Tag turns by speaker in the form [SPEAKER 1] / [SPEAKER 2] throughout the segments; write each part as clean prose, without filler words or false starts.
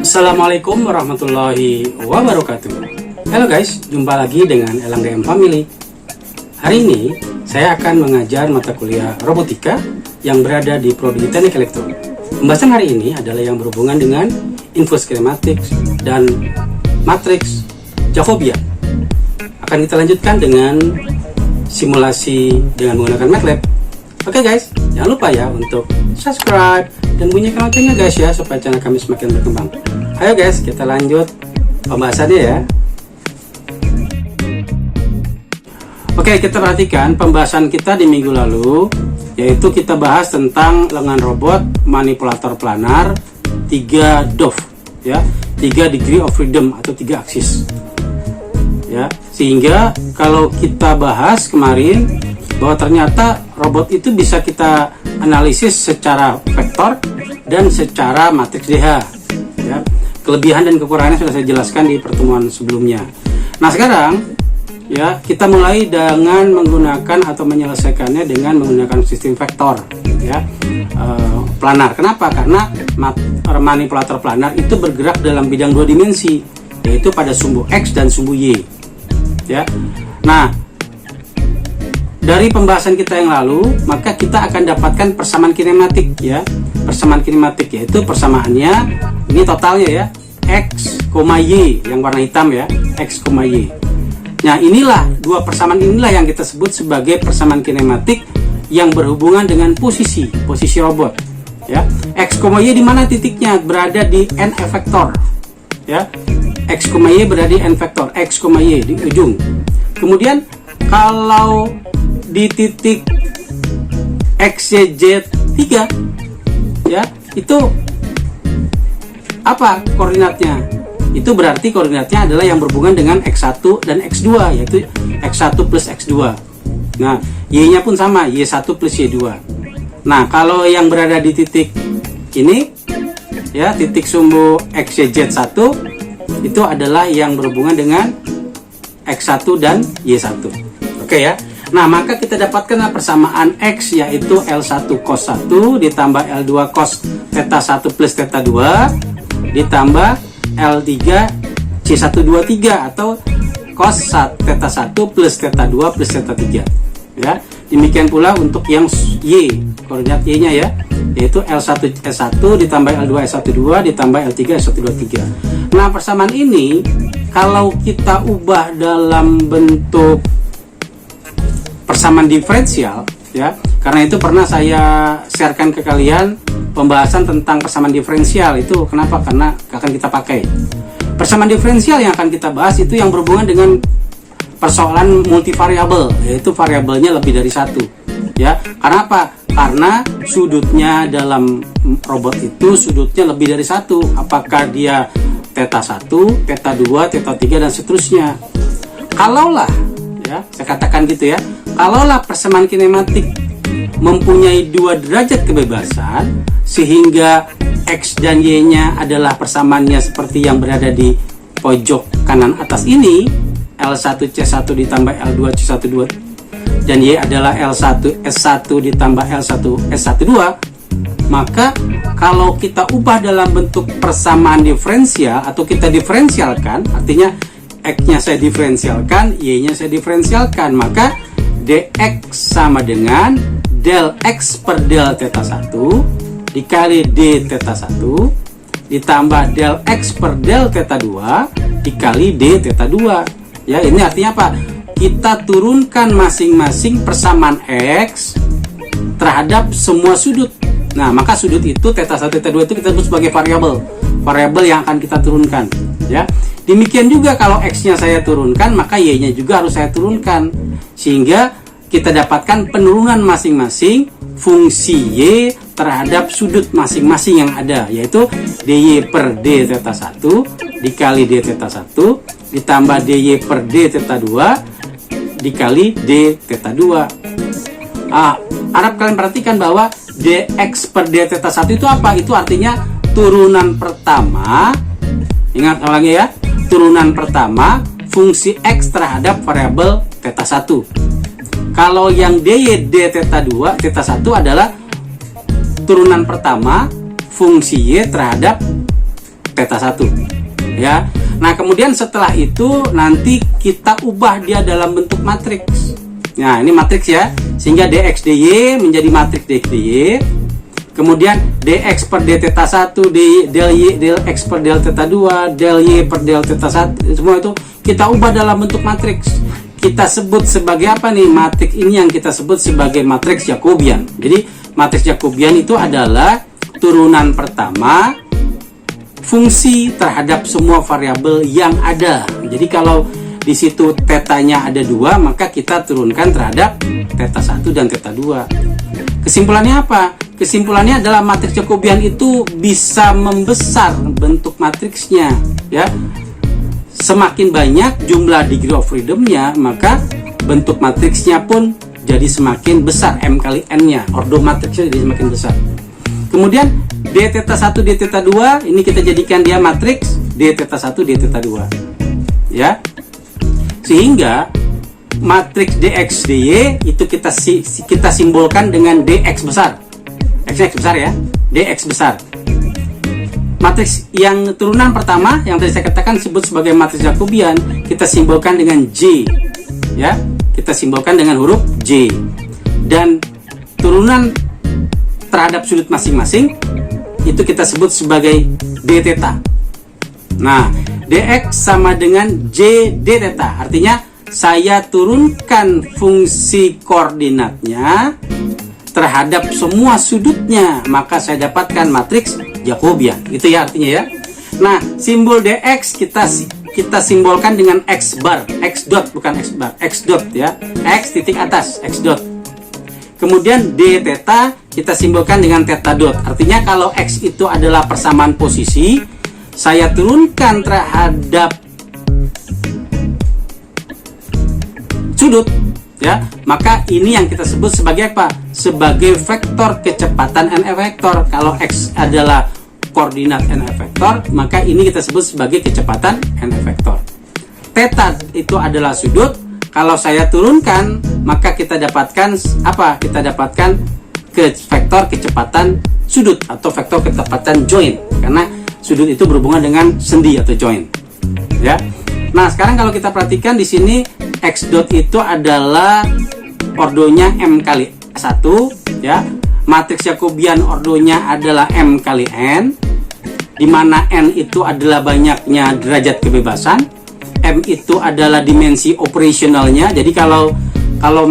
[SPEAKER 1] Assalamualaikum warahmatullahi wabarakatuh. Halo guys, jumpa lagi dengan Elang DM Family. Hari ini saya akan mengajar mata kuliah robotika yang berada di Prodi Teknik Elektro. Pembahasan hari ini adalah yang berhubungan dengan info schematics dan matriks Jacobian. Akan kita lanjutkan dengan simulasi dengan menggunakan MATLAB. Oke guys, jangan lupa ya untuk subscribe dan bunyikan loncengnya guys ya, supaya channel kami semakin berkembang. Ayo guys, kita lanjut pembahasannya ya. Oke, kita perhatikan pembahasan kita di minggu lalu, yaitu kita bahas tentang lengan robot manipulator planar 3 DOF ya, 3 degree of freedom atau 3 aksis ya. Sehingga kalau kita bahas kemarin bahwa ternyata robot itu bisa kita analisis secara vektor dan secara matriks DH ya. Kelebihan dan kekurangannya sudah saya jelaskan di pertemuan sebelumnya. Nah sekarang ya, kita mulai dengan menggunakan atau menyelesaikannya dengan menggunakan sistem vektor ya, planar. Kenapa? Karena manipulator planar itu bergerak dalam bidang 2 dimensi, yaitu pada sumbu X dan sumbu Y ya. Nah, dari pembahasan kita yang lalu, maka kita akan dapatkan persamaan kinematik ya. Persamaan kinematik yaitu persamaannya ini totalnya ya, X, Y yang warna hitam ya, X, Y. Nah, inilah dua persamaan inilah yang kita sebut sebagai persamaan kinematik yang berhubungan dengan posisi robot ya. X, Y di mana titiknya? Berada di n efektor ya. X, Y berada di n vektor, X, Y di ujung. Kemudian kalau di titik XYZ3 ya, itu apa koordinatnya? Itu berarti koordinatnya adalah yang berhubungan dengan X1 dan X2, yaitu X1 plus X2. Nah, Y-nya pun sama, Y1 plus Y2. Nah, kalau yang berada di titik ini ya, titik sumbu XYZ1 itu adalah yang berhubungan dengan X1 dan Y1. Oke ya. Nah, maka kita dapatkan persamaan X, yaitu L1 cos 1 ditambah L2 cos theta 1 plus theta 2 ditambah L3 C123 atau cos theta 1 plus theta 2 plus theta 3 ya. Demikian pula untuk yang Y, koordinat Y-nya ya, yaitu L1 S1 ditambah L2 S12 ditambah L3 S123. Nah, persamaan ini kalau kita ubah dalam bentuk persamaan diferensial ya, karena itu pernah saya sharekan ke kalian pembahasan tentang persamaan diferensial. Itu kenapa? Karena akan kita pakai persamaan diferensial yang akan kita bahas itu yang berhubungan dengan persoalan multivariabel, yaitu variabelnya lebih dari satu ya. Karena apa? Karena sudutnya dalam robot itu sudutnya lebih dari satu, apakah dia theta 1, theta 2, theta 3 dan seterusnya. Kalaulah ya, saya katakan gitu ya, kalaulah persamaan kinematik mempunyai 2 derajat kebebasan sehingga X dan Y-nya adalah persamaannya seperti yang berada di pojok kanan atas ini, L1 C1 ditambah L2 C12 dan Y adalah L1 S1 ditambah L1 S12, maka kalau kita ubah dalam bentuk persamaan diferensial atau kita diferensialkan, artinya X-nya saya diferensialkan, Y-nya saya diferensialkan, maka dx sama dengan del X per del theta 1 dikali d theta 1 ditambah del X per del theta 2 dikali d theta 2 ya. Ini artinya apa? Kita turunkan masing-masing persamaan X terhadap semua sudut. Nah, maka sudut itu theta 1 theta 2 itu kita sebut sebagai variabel yang akan kita turunkan ya. Demikian juga kalau X-nya saya turunkan, maka Y-nya juga harus saya turunkan, sehingga kita dapatkan penurunan masing-masing fungsi Y terhadap sudut masing-masing yang ada, yaitu dy per d theta 1 dikali d theta 1 ditambah dy per d theta 2 dikali d theta 2. Harap kalian perhatikan bahwa dx per d theta 1 itu apa? Itu artinya turunan pertama, ingat ulangi ya, turunan pertama fungsi X terhadap variabel theta 1. Kalau yang dy d theta 2 theta 1 adalah turunan pertama fungsi Y terhadap theta 1 ya. Nah kemudian setelah itu nanti kita ubah dia dalam bentuk matriks. Nah ini matriks ya, sehingga dx dy menjadi matriks dx dy. Kemudian dx per d theta 1, del y del x per del theta 2, del y per del theta 1, semua itu kita ubah dalam bentuk matriks. Kita sebut sebagai apa nih? Matriks ini yang kita sebut sebagai matriks Jacobian. Jadi matriks Jacobian itu adalah turunan pertama fungsi terhadap semua variabel yang ada. Jadi kalau di situ tetanya ada 2, maka kita turunkan terhadap theta 1 dan theta 2. Kesimpulannya apa? Kesimpulannya adalah matriks Jacobian itu bisa membesar bentuk matriksnya ya. Semakin banyak jumlah degree of freedom-nya, maka bentuk matriksnya pun jadi semakin besar, M kali N-nya, ordo matriksnya jadi semakin besar. Kemudian d theta 1, d theta 2 ini kita jadikan dia matriks d theta 1, d theta 2 ya. Sehingga matriks dx dy itu kita simbolkan dengan dx besar. X besar ya, dx besar. Matriks yang turunan pertama yang tadi saya katakan disebut sebagai matriks Jacobian, kita simbolkan dengan J ya, kita simbolkan dengan huruf J. Dan turunan terhadap sudut masing-masing itu kita sebut sebagai d theta. Nah dx sama dengan j d theta, artinya saya turunkan fungsi koordinatnya terhadap semua sudutnya, maka saya dapatkan matriks Jacobian. Itu ya artinya ya. Nah, simbol dx kita simbolkan dengan x bar, x dot bukan x bar, x dot ya. X titik atas, x dot. Kemudian d theta kita simbolkan dengan theta dot. Artinya kalau x itu adalah persamaan posisi, saya turunkan terhadap sudut ya, maka ini yang kita sebut sebagai apa? Sebagai vektor kecepatan n efektor. Kalau x adalah koordinat n efektor, maka ini kita sebut sebagai kecepatan n efektor. Theta itu adalah sudut. Kalau saya turunkan, maka kita dapatkan apa? Kita dapatkan vektor kecepatan sudut atau vektor kecepatan joint, karena sudut itu berhubungan dengan sendi atau joint ya. Nah sekarang kalau kita perhatikan di sini x dot itu adalah ordonya m kali 1 ya. Matriks Jacobian ordonya adalah m kali n, di mana n itu adalah banyaknya derajat kebebasan, m itu adalah dimensi operasionalnya. Jadi kalau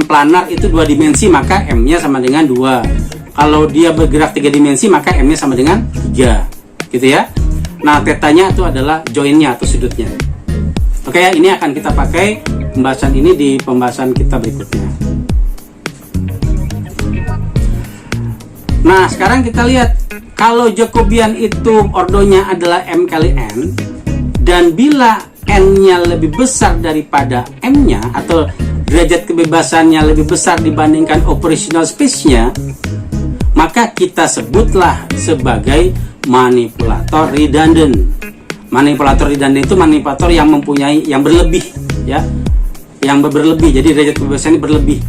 [SPEAKER 1] planar itu 2 dimensi, maka m-nya sama dengan 2. Kalau dia bergerak 3 dimensi, maka m-nya sama dengan 3 gitu ya. Nah tetanya itu adalah joinnya atau sudutnya. Oke ya, ini akan kita pakai pembahasan ini di pembahasan kita berikutnya. Nah sekarang kita lihat, kalau Jacobian itu ordonya adalah m kali n, dan bila n-nya lebih besar daripada m-nya atau derajat kebebasannya lebih besar dibandingkan operational space-nya, maka kita sebutlah sebagai manipulator redundant. Manipulator redundant itu manipulator yang mempunyai yang berlebih ya, yang berlebih, jadi derajat kebebasannya berlebih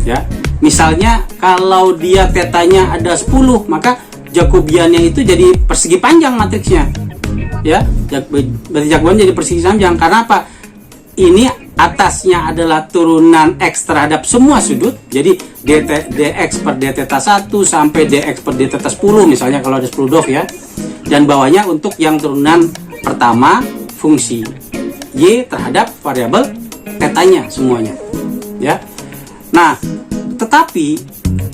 [SPEAKER 1] ya. Misalnya kalau dia tetanya ada 10, maka Jacobiannya itu jadi persegi panjang matriksnya ya. Berarti Jacobian jadi persegi panjang karena apa? Ini atasnya adalah turunan x terhadap semua sudut, jadi dx per d theta 1 sampai dx per d theta 10 misalnya kalau ada 10 dof ya. Dan bawahnya untuk yang turunan pertama fungsi y terhadap variabel tetanya semuanya ya. Nah tetapi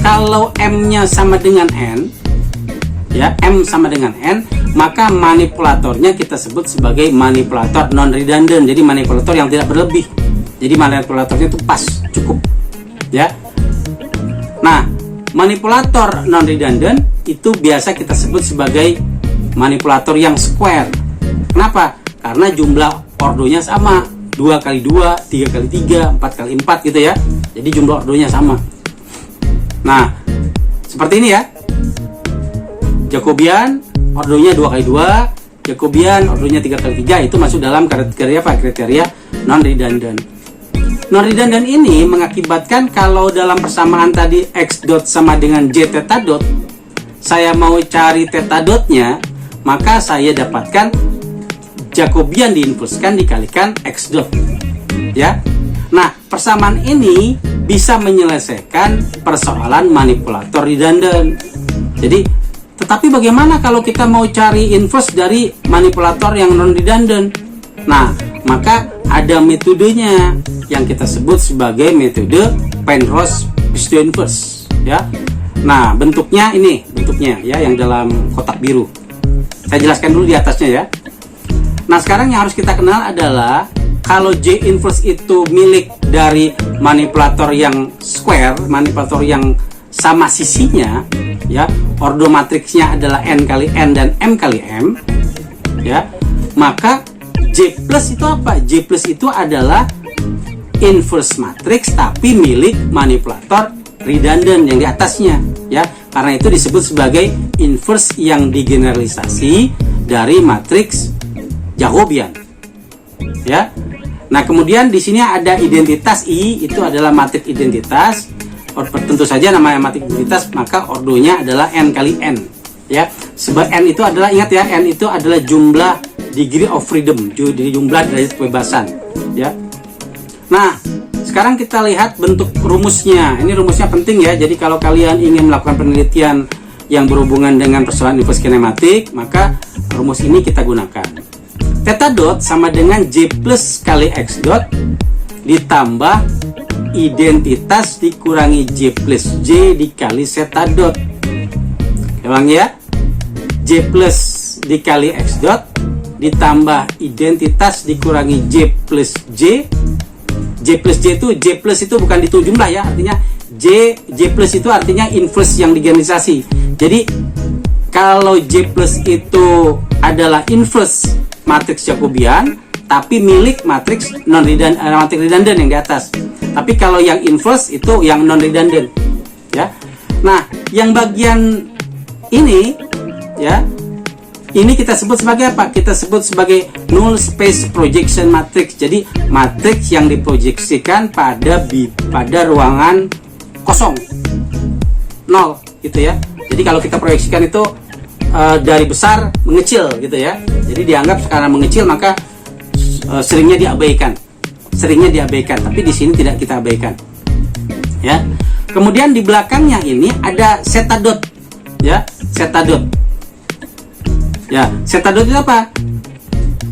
[SPEAKER 1] kalau m-nya sama dengan n ya, m sama dengan n, maka manipulatornya kita sebut sebagai manipulator non redundant. Jadi manipulator yang tidak berlebih, jadi manipulatornya itu pas, cukup ya. Nah manipulator non redundant itu biasa kita sebut sebagai manipulator yang square. Kenapa? Karena jumlah ordonya sama, 2 kali 2, 3 kali 3, 4 kali 4 gitu ya. Jadi jumlah ordonya sama. Nah seperti ini ya. Jacobian ordonya 2 kali 2, Jacobian ordonya 3 kali 3, itu masuk dalam kriteria apa? Kriteria non redundant. Non redundant ini mengakibatkan kalau dalam persamaan tadi x dot sama dengan j theta dot, saya mau cari theta dotnya, maka saya dapatkan Jacobian diinverskan dikalikan X dot. Ya. Nah, persamaan ini bisa menyelesaikan persoalan manipulator redundant. Jadi, tetapi bagaimana kalau kita mau cari inverse dari manipulator yang non redundant? Nah, maka ada metodenya yang kita sebut sebagai metode Penrose pseudo inverse, ya. Nah, bentuknya ini, bentuknya ya yang dalam kotak biru. Saya jelaskan dulu di atasnya ya. Nah, sekarang yang harus kita kenal adalah kalau J inverse itu milik dari manipulator yang square, manipulator yang sama sisinya, ya, ordo matriksnya adalah n kali n dan m kali m, ya, maka J plus itu apa? J plus itu adalah inverse matrix tapi milik manipulator redundant yang di atasnya, ya, karena itu disebut sebagai inverse yang digeneralisasi dari matriks Jacobian, ya. Nah, kemudian di sini ada identitas I, itu adalah matriks identitas. Tentu saja namanya matriks identitas, maka ordonya adalah n kali n, ya. Sebab n itu adalah, ingat ya, n itu adalah jumlah degree of freedom, jumlah derajat kebebasan, ya. Nah, sekarang kita lihat bentuk rumusnya. Ini rumusnya penting ya. Jadi kalau kalian ingin melakukan penelitian yang berhubungan dengan persoalan inverse kinematik, maka rumus ini kita gunakan. Theta dot sama dengan J plus kali X dot ditambah identitas dikurangi J plus J dikali theta dot. Ulang ya. J plus dikali X dot ditambah identitas dikurangi J plus J. J plus J itu bukan dihitung jumlah ya, artinya J plus itu artinya inverse yang digeneralisasi. Jadi kalau J plus itu adalah inverse matriks Jacobian tapi milik matriks matriks redundant yang di atas. Tapi kalau yang inverse itu yang non redundant, ya. Nah, yang bagian ini, ya, ini kita sebut sebagai apa? Kita sebut sebagai null space projection matrix. Jadi matriks yang diproyeksikan pada ruangan kosong, nol, gitu ya. Jadi kalau kita proyeksikan itu dari besar mengecil, gitu ya. Jadi dianggap sekarang mengecil, maka seringnya diabaikan. Tapi di sini tidak kita abaikan, ya. Kemudian di belakangnya ini ada theta dot, ya, theta dot. Ya, theta dot itu apa?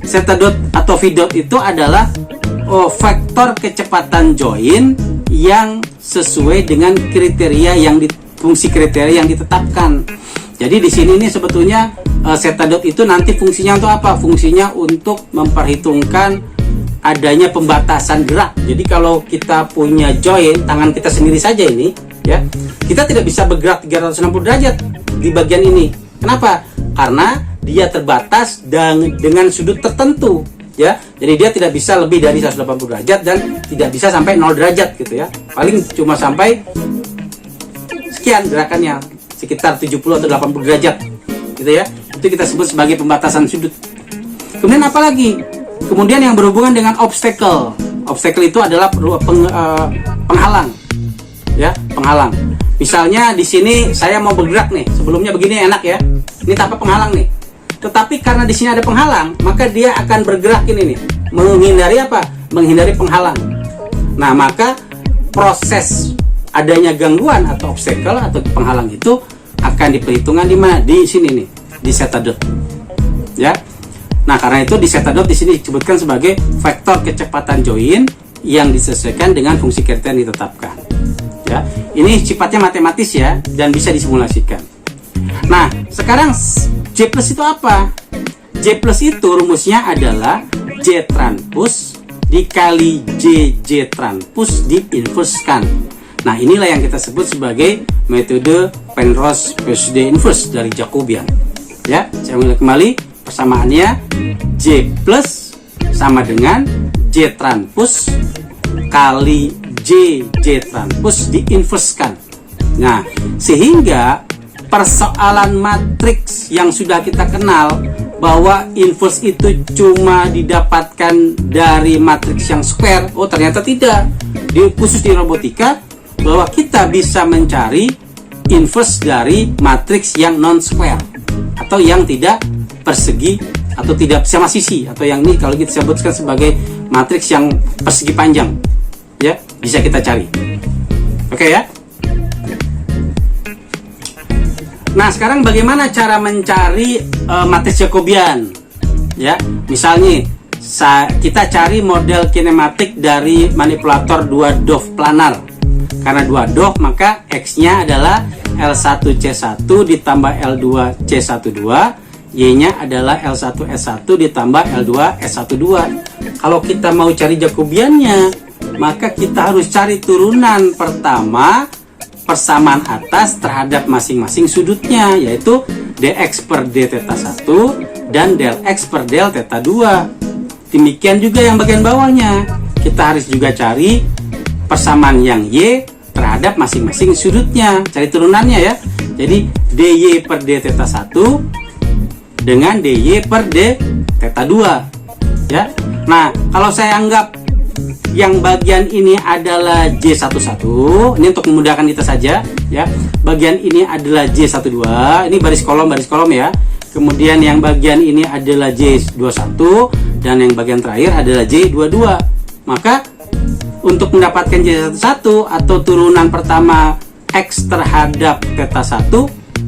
[SPEAKER 1] Theta dot atau V dot itu adalah vektor kecepatan join yang sesuai dengan fungsi kriteria yang ditetapkan. Jadi di sini ini sebetulnya theta dot itu nanti fungsinya untuk apa? Fungsinya untuk memperhitungkan adanya pembatasan gerak. Jadi kalau kita punya join tangan kita sendiri saja ini, ya, kita tidak bisa bergerak 360 derajat di bagian ini. Kenapa? Karena dia terbatas dengan sudut tertentu, ya. Jadi dia tidak bisa lebih dari 180 derajat dan tidak bisa sampai 0 derajat, gitu ya. Paling cuma sampai sekian gerakannya, sekitar 70 atau 80 derajat, gitu ya. Itu kita sebut sebagai pembatasan sudut. Kemudian apa lagi? Kemudian yang berhubungan dengan obstacle. Obstacle itu adalah penghalang, ya, penghalang. Misalnya di sini saya mau bergerak nih, sebelumnya begini enak ya. Ini tanpa penghalang nih. Tetapi karena di sini ada penghalang, maka dia akan bergerak ini nih, menghindari apa? Menghindari penghalang. Nah, maka proses adanya gangguan atau obstacle atau penghalang itu akan diperhitungkan di mana? Di sini nih, di theta dot. Ya. Nah, karena itu di theta dot di sini disebutkan sebagai vektor kecepatan join yang disesuaikan dengan fungsi kriteria yang ditetapkan. Ya, ini sifatnya matematis ya dan bisa disimulasikan. Nah, sekarang J plus itu apa? J plus itu rumusnya adalah J transpose dikali J transpose diinverskan. Nah, inilah yang kita sebut sebagai metode Penrose pseudo inverse dari Jacobian. Ya, saya ulang kembali. Persamaannya J plus sama dengan J transpose kali J transpose diinverskan. Nah, sehingga persoalan matriks yang sudah kita kenal bahwa inverse itu cuma didapatkan dari matriks yang square, oh ternyata tidak. Khusus di robotika, bahwa kita bisa mencari inverse dari matriks yang non square atau yang tidak persegi atau tidak sama sisi, atau yang ini kalau kita sebutkan sebagai matriks yang persegi panjang, ya bisa kita cari. Oke ya. Nah sekarang bagaimana cara mencari matriks Jacobian? Ya, misalnya kita cari model kinematik dari manipulator 2 Dove planar. Karena 2 Dove maka X-nya adalah L1C1 ditambah L2C12, Y-nya adalah L1S1 ditambah L2S12. Kalau kita mau cari Jacobiannya, maka kita harus cari turunan pertama persamaan atas terhadap masing-masing sudutnya, yaitu dx per d theta 1 dan del x per del theta 2. Demikian juga yang bagian bawahnya, kita harus juga cari persamaan yang y terhadap masing-masing sudutnya, cari turunannya ya. Jadi dy per d theta 1 dengan dy per d theta 2 ya. Nah kalau saya anggap yang bagian ini adalah J11, ini untuk memudahkan kita saja ya. Bagian ini adalah J12, ini baris kolom ya. Kemudian yang bagian ini adalah J21 dan yang bagian terakhir adalah J22. Maka untuk mendapatkan J11 atau turunan pertama X terhadap theta 1,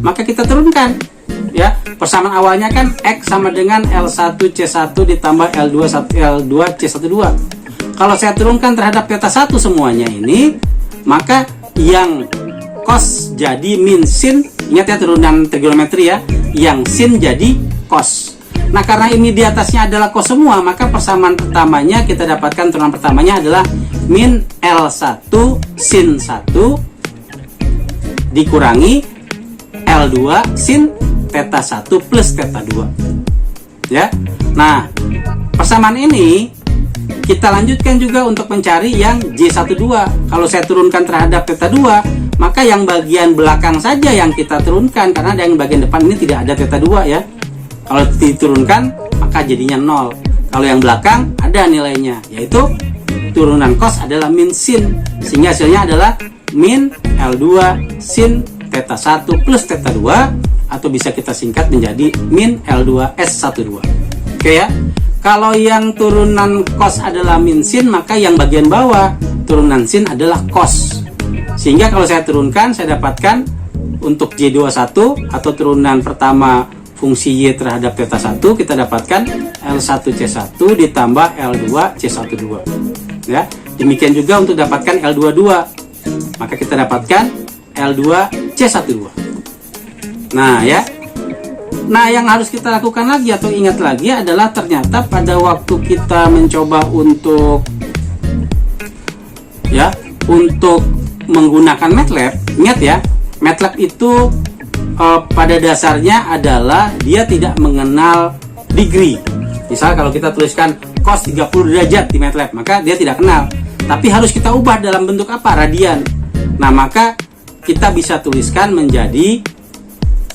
[SPEAKER 1] maka kita turunkan ya. Persamaan awalnya kan X sama dengan L1C1 ditambah L2C12. Kalau saya turunkan terhadap theta 1 semuanya ini, maka yang cos jadi min sin. Ingat ya turunan trigonometri ya, yang sin jadi cos. Nah karena ini di atasnya adalah cos semua, maka persamaan pertamanya kita dapatkan turunan pertamanya adalah min L1 sin 1 dikurangi L2 sin theta 1 plus theta 2 ya. Nah persamaan ini kita lanjutkan juga untuk mencari yang J12. Kalau saya turunkan terhadap theta 2, maka yang bagian belakang saja yang kita turunkan, karena yang bagian depan ini tidak ada theta 2 ya. Kalau diturunkan maka jadinya 0. Kalau yang belakang ada nilainya, yaitu turunan cos adalah min sin, sehingga hasilnya adalah min L2 sin theta 1 plus theta 2, atau bisa kita singkat menjadi min L2S12. Oke ya. Kalau yang turunan cos adalah min sin, maka yang bagian bawah turunan sin adalah cos. Sehingga kalau saya turunkan, saya dapatkan untuk J21 atau turunan pertama fungsi Y terhadap theta 1, kita dapatkan L1C1 ditambah L2C12 ya. Demikian juga untuk dapatkan L22, maka kita dapatkan L2C12. Nah ya. Nah yang harus kita lakukan lagi atau ingat lagi adalah ternyata pada waktu kita mencoba untuk menggunakan MATLAB, ingat ya, MATLAB itu pada dasarnya adalah dia tidak mengenal degree. Misal kalau kita tuliskan cos 30 derajat di MATLAB, maka dia tidak kenal. Tapi harus kita ubah dalam bentuk apa? Radian. Nah maka kita bisa tuliskan menjadi,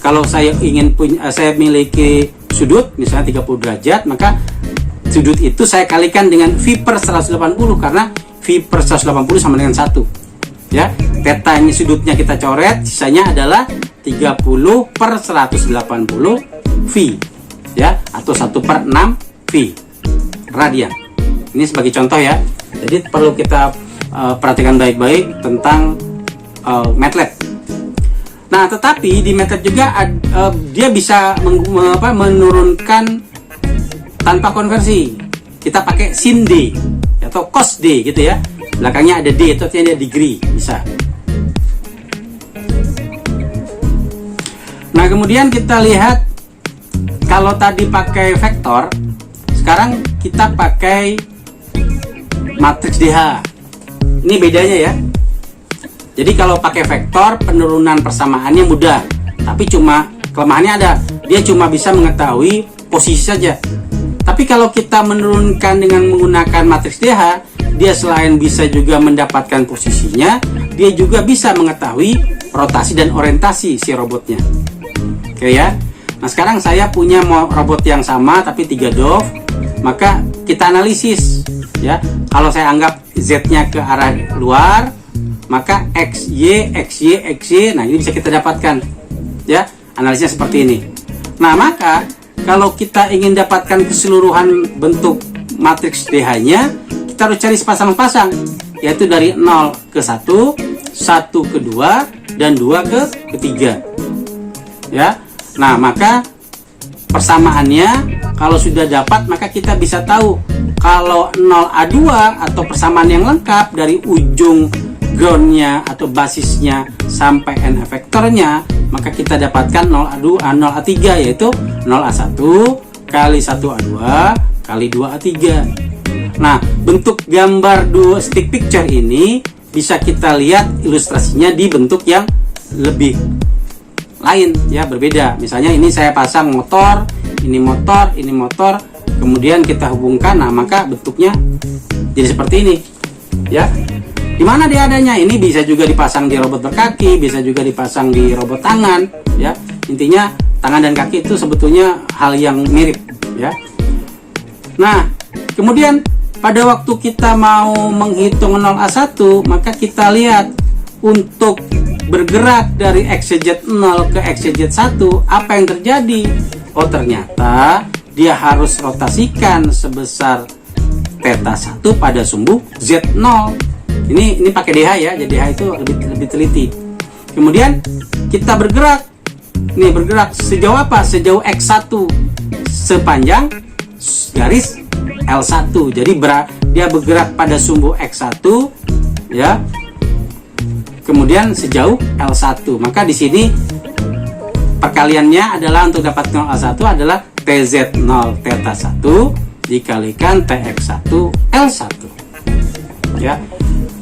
[SPEAKER 1] kalau saya ingin saya memiliki sudut misalnya 30 derajat, maka sudut itu saya kalikan dengan V per 180, karena V per 180 sama dengan 1 ya. Theta ini sudutnya kita coret, sisanya adalah 30 per 180 V ya, atau 1 per 6 V radian. Ini sebagai contoh ya. Jadi perlu kita perhatikan baik-baik tentang MATLAB. Nah, tetapi di MATLAB juga dia bisa menurunkan tanpa konversi. Kita pakai sin D atau cos D gitu ya. Belakangnya ada D, itu artinya ada degree, bisa. Nah, kemudian kita lihat kalau tadi pakai vektor, sekarang kita pakai matriks DH. Ini bedanya ya. Jadi kalau pakai vektor, penurunan persamaannya mudah, tapi cuma kelemahannya ada, dia cuma bisa mengetahui posisi saja. Tapi kalau kita menurunkan dengan menggunakan matriks DH, dia selain bisa juga mendapatkan posisinya, dia juga bisa mengetahui rotasi dan orientasi si robotnya. Oke ya. Nah sekarang saya punya robot yang sama tapi 3 Dove, maka kita analisis ya. Kalau saya anggap Z-nya ke arah luar, maka XY, XY, XY, nah ini bisa kita dapatkan ya, analisnya seperti ini. Nah maka kalau kita ingin dapatkan keseluruhan bentuk matriks DH-nya, kita harus cari sepasang-pasang, yaitu dari 0 ke 1, 1 ke 2, dan 2 ke 3 ya. Nah maka persamaannya kalau sudah dapat, maka kita bisa tahu kalau 0A2 atau persamaan yang lengkap dari ujung groundnya atau basisnya sampai n efektornya, maka kita dapatkan 0A3 yaitu 0A1 kali 1A2 kali 2A3. Nah bentuk gambar dua stick picture ini bisa kita lihat ilustrasinya di bentuk yang lebih lain ya, berbeda. Misalnya ini saya pasang motor, ini motor, ini motor, kemudian kita hubungkan, nah maka bentuknya jadi seperti ini ya. Di mana dia adanya? Ini bisa juga dipasang di robot berkaki, bisa juga dipasang di robot tangan ya. Intinya tangan dan kaki itu sebetulnya hal yang mirip ya. Nah kemudian pada waktu kita mau menghitung 0A1, maka kita lihat untuk bergerak dari XYZ 0 ke XYZ 1, apa yang terjadi? Oh ternyata dia harus rotasikan sebesar theta 1 pada sumbu Z0. Ini pakai DH ya, jadi DH itu lebih teliti. Kemudian kita bergerak. Nih bergerak sejauh apa? Sejauh X1 sepanjang garis L1. Jadi dia bergerak pada sumbu X1 ya. Kemudian sejauh L1. Maka di sini perkaliannya adalah untuk dapat 0L1 adalah TZ0 theta 1 dikalikan TX1 L1 ya.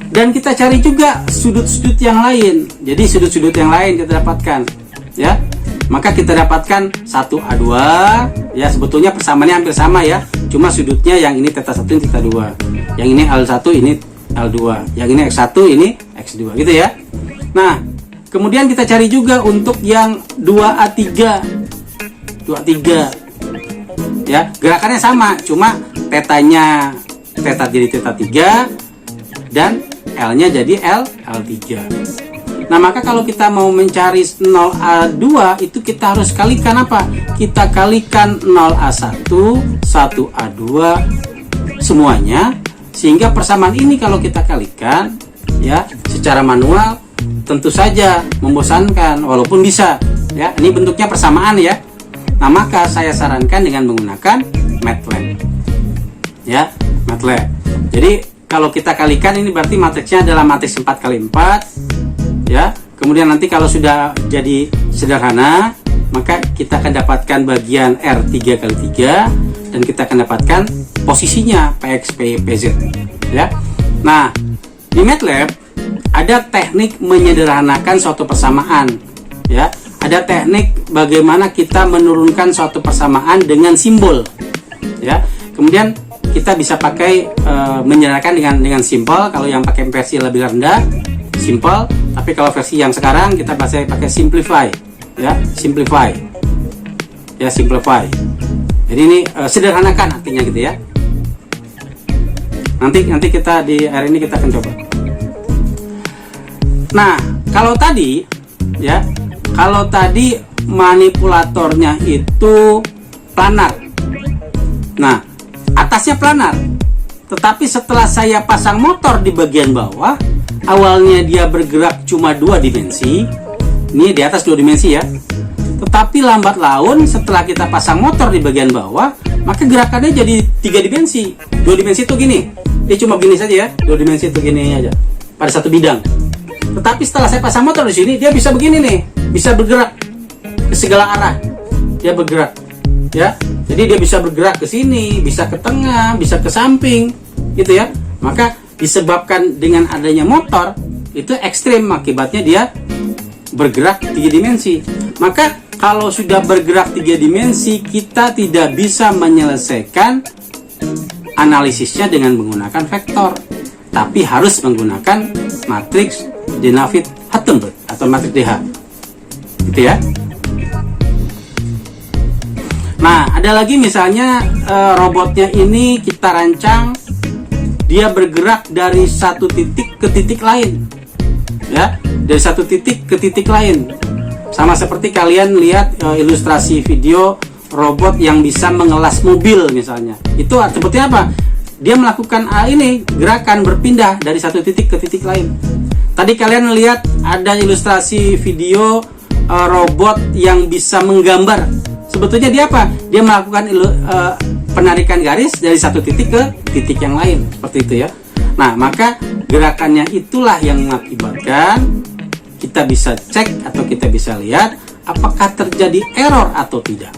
[SPEAKER 1] Dan kita cari juga sudut-sudut yang lain. Jadi sudut-sudut yang lain kita dapatkan ya. Maka kita dapatkan 1A2 ya, sebetulnya persamaannya hampir sama ya, cuma sudutnya yang ini theta 1 ini theta 2, yang ini L1 ini L2, yang ini X1 ini X2 gitu ya. Nah kemudian kita cari juga untuk yang 2A3 ya, gerakannya sama, cuma tetanya theta jadi theta 3 dan L nya jadi L3. Nah maka kalau kita mau mencari 0A2 itu kita harus kalikan apa? Kita kalikan 0A1 1A2 semuanya, sehingga persamaan ini kalau kita kalikan ya secara manual tentu saja membosankan, walaupun bisa ya. Ini bentuknya persamaan ya. Nah maka saya sarankan dengan menggunakan MATLAB ya, MATLAB. Jadi kalau kita kalikan ini berarti matriksnya adalah matriks 4x4 ya. Kemudian nanti kalau sudah jadi sederhana, maka kita akan dapatkan bagian R3x3 dan kita akan dapatkan posisinya PX, PY, PZ ya. Nah di MATLAB ada teknik menyederhanakan suatu persamaan ya. Ada teknik bagaimana kita menurunkan suatu persamaan dengan simbol ya. Kemudian kita bisa pakai menyederhanakan dengan simple. Kalau yang pakai versi lebih rendah simple, tapi kalau versi yang sekarang kita pakai simplify ya, simplify ya, simplify. Jadi ini sederhanakan artinya gitu ya. Nanti kita di hari ini kita akan coba. Nah kalau tadi ya, kalau tadi manipulatornya itu planar, nah atasnya planar, tetapi setelah saya pasang motor di bagian bawah, awalnya dia bergerak cuma 2 dimensi, ini di atas 2 dimensi ya, tetapi lambat laun setelah kita pasang motor di bagian bawah, maka gerakannya jadi 3 dimensi. 2 dimensi itu gini, dia cuma gini saja ya, 2 dimensi itu gini aja pada satu bidang. Tetapi setelah saya pasang motor di sini, dia bisa begini nih, bisa bergerak ke segala arah, dia bergerak ya. Jadi dia bisa bergerak ke sini, bisa ke tengah, bisa ke samping gitu ya. Maka disebabkan dengan adanya motor itu ekstrim, akibatnya dia bergerak 3 dimensi. Maka kalau sudah bergerak 3 dimensi, kita tidak bisa menyelesaikan analisisnya dengan menggunakan vektor, tapi harus menggunakan matriks Dinavid-Huttenberg atau matriks DH gitu ya. Nah ada lagi misalnya robotnya ini kita rancang dia bergerak dari satu titik ke titik lain ya, dari satu titik ke titik lain. Sama seperti kalian lihat ilustrasi video robot yang bisa mengelas mobil misalnya. Itu sebetulnya apa? Dia melakukan ini gerakan berpindah dari satu titik ke titik lain. Tadi kalian lihat ada ilustrasi video robot yang bisa menggambar. Sebetulnya dia apa? Dia melakukan penarikan garis dari satu titik ke titik yang lain, seperti itu ya. Nah, maka gerakannya itulah yang mengakibatkan kita bisa cek atau kita bisa lihat apakah terjadi error atau tidak.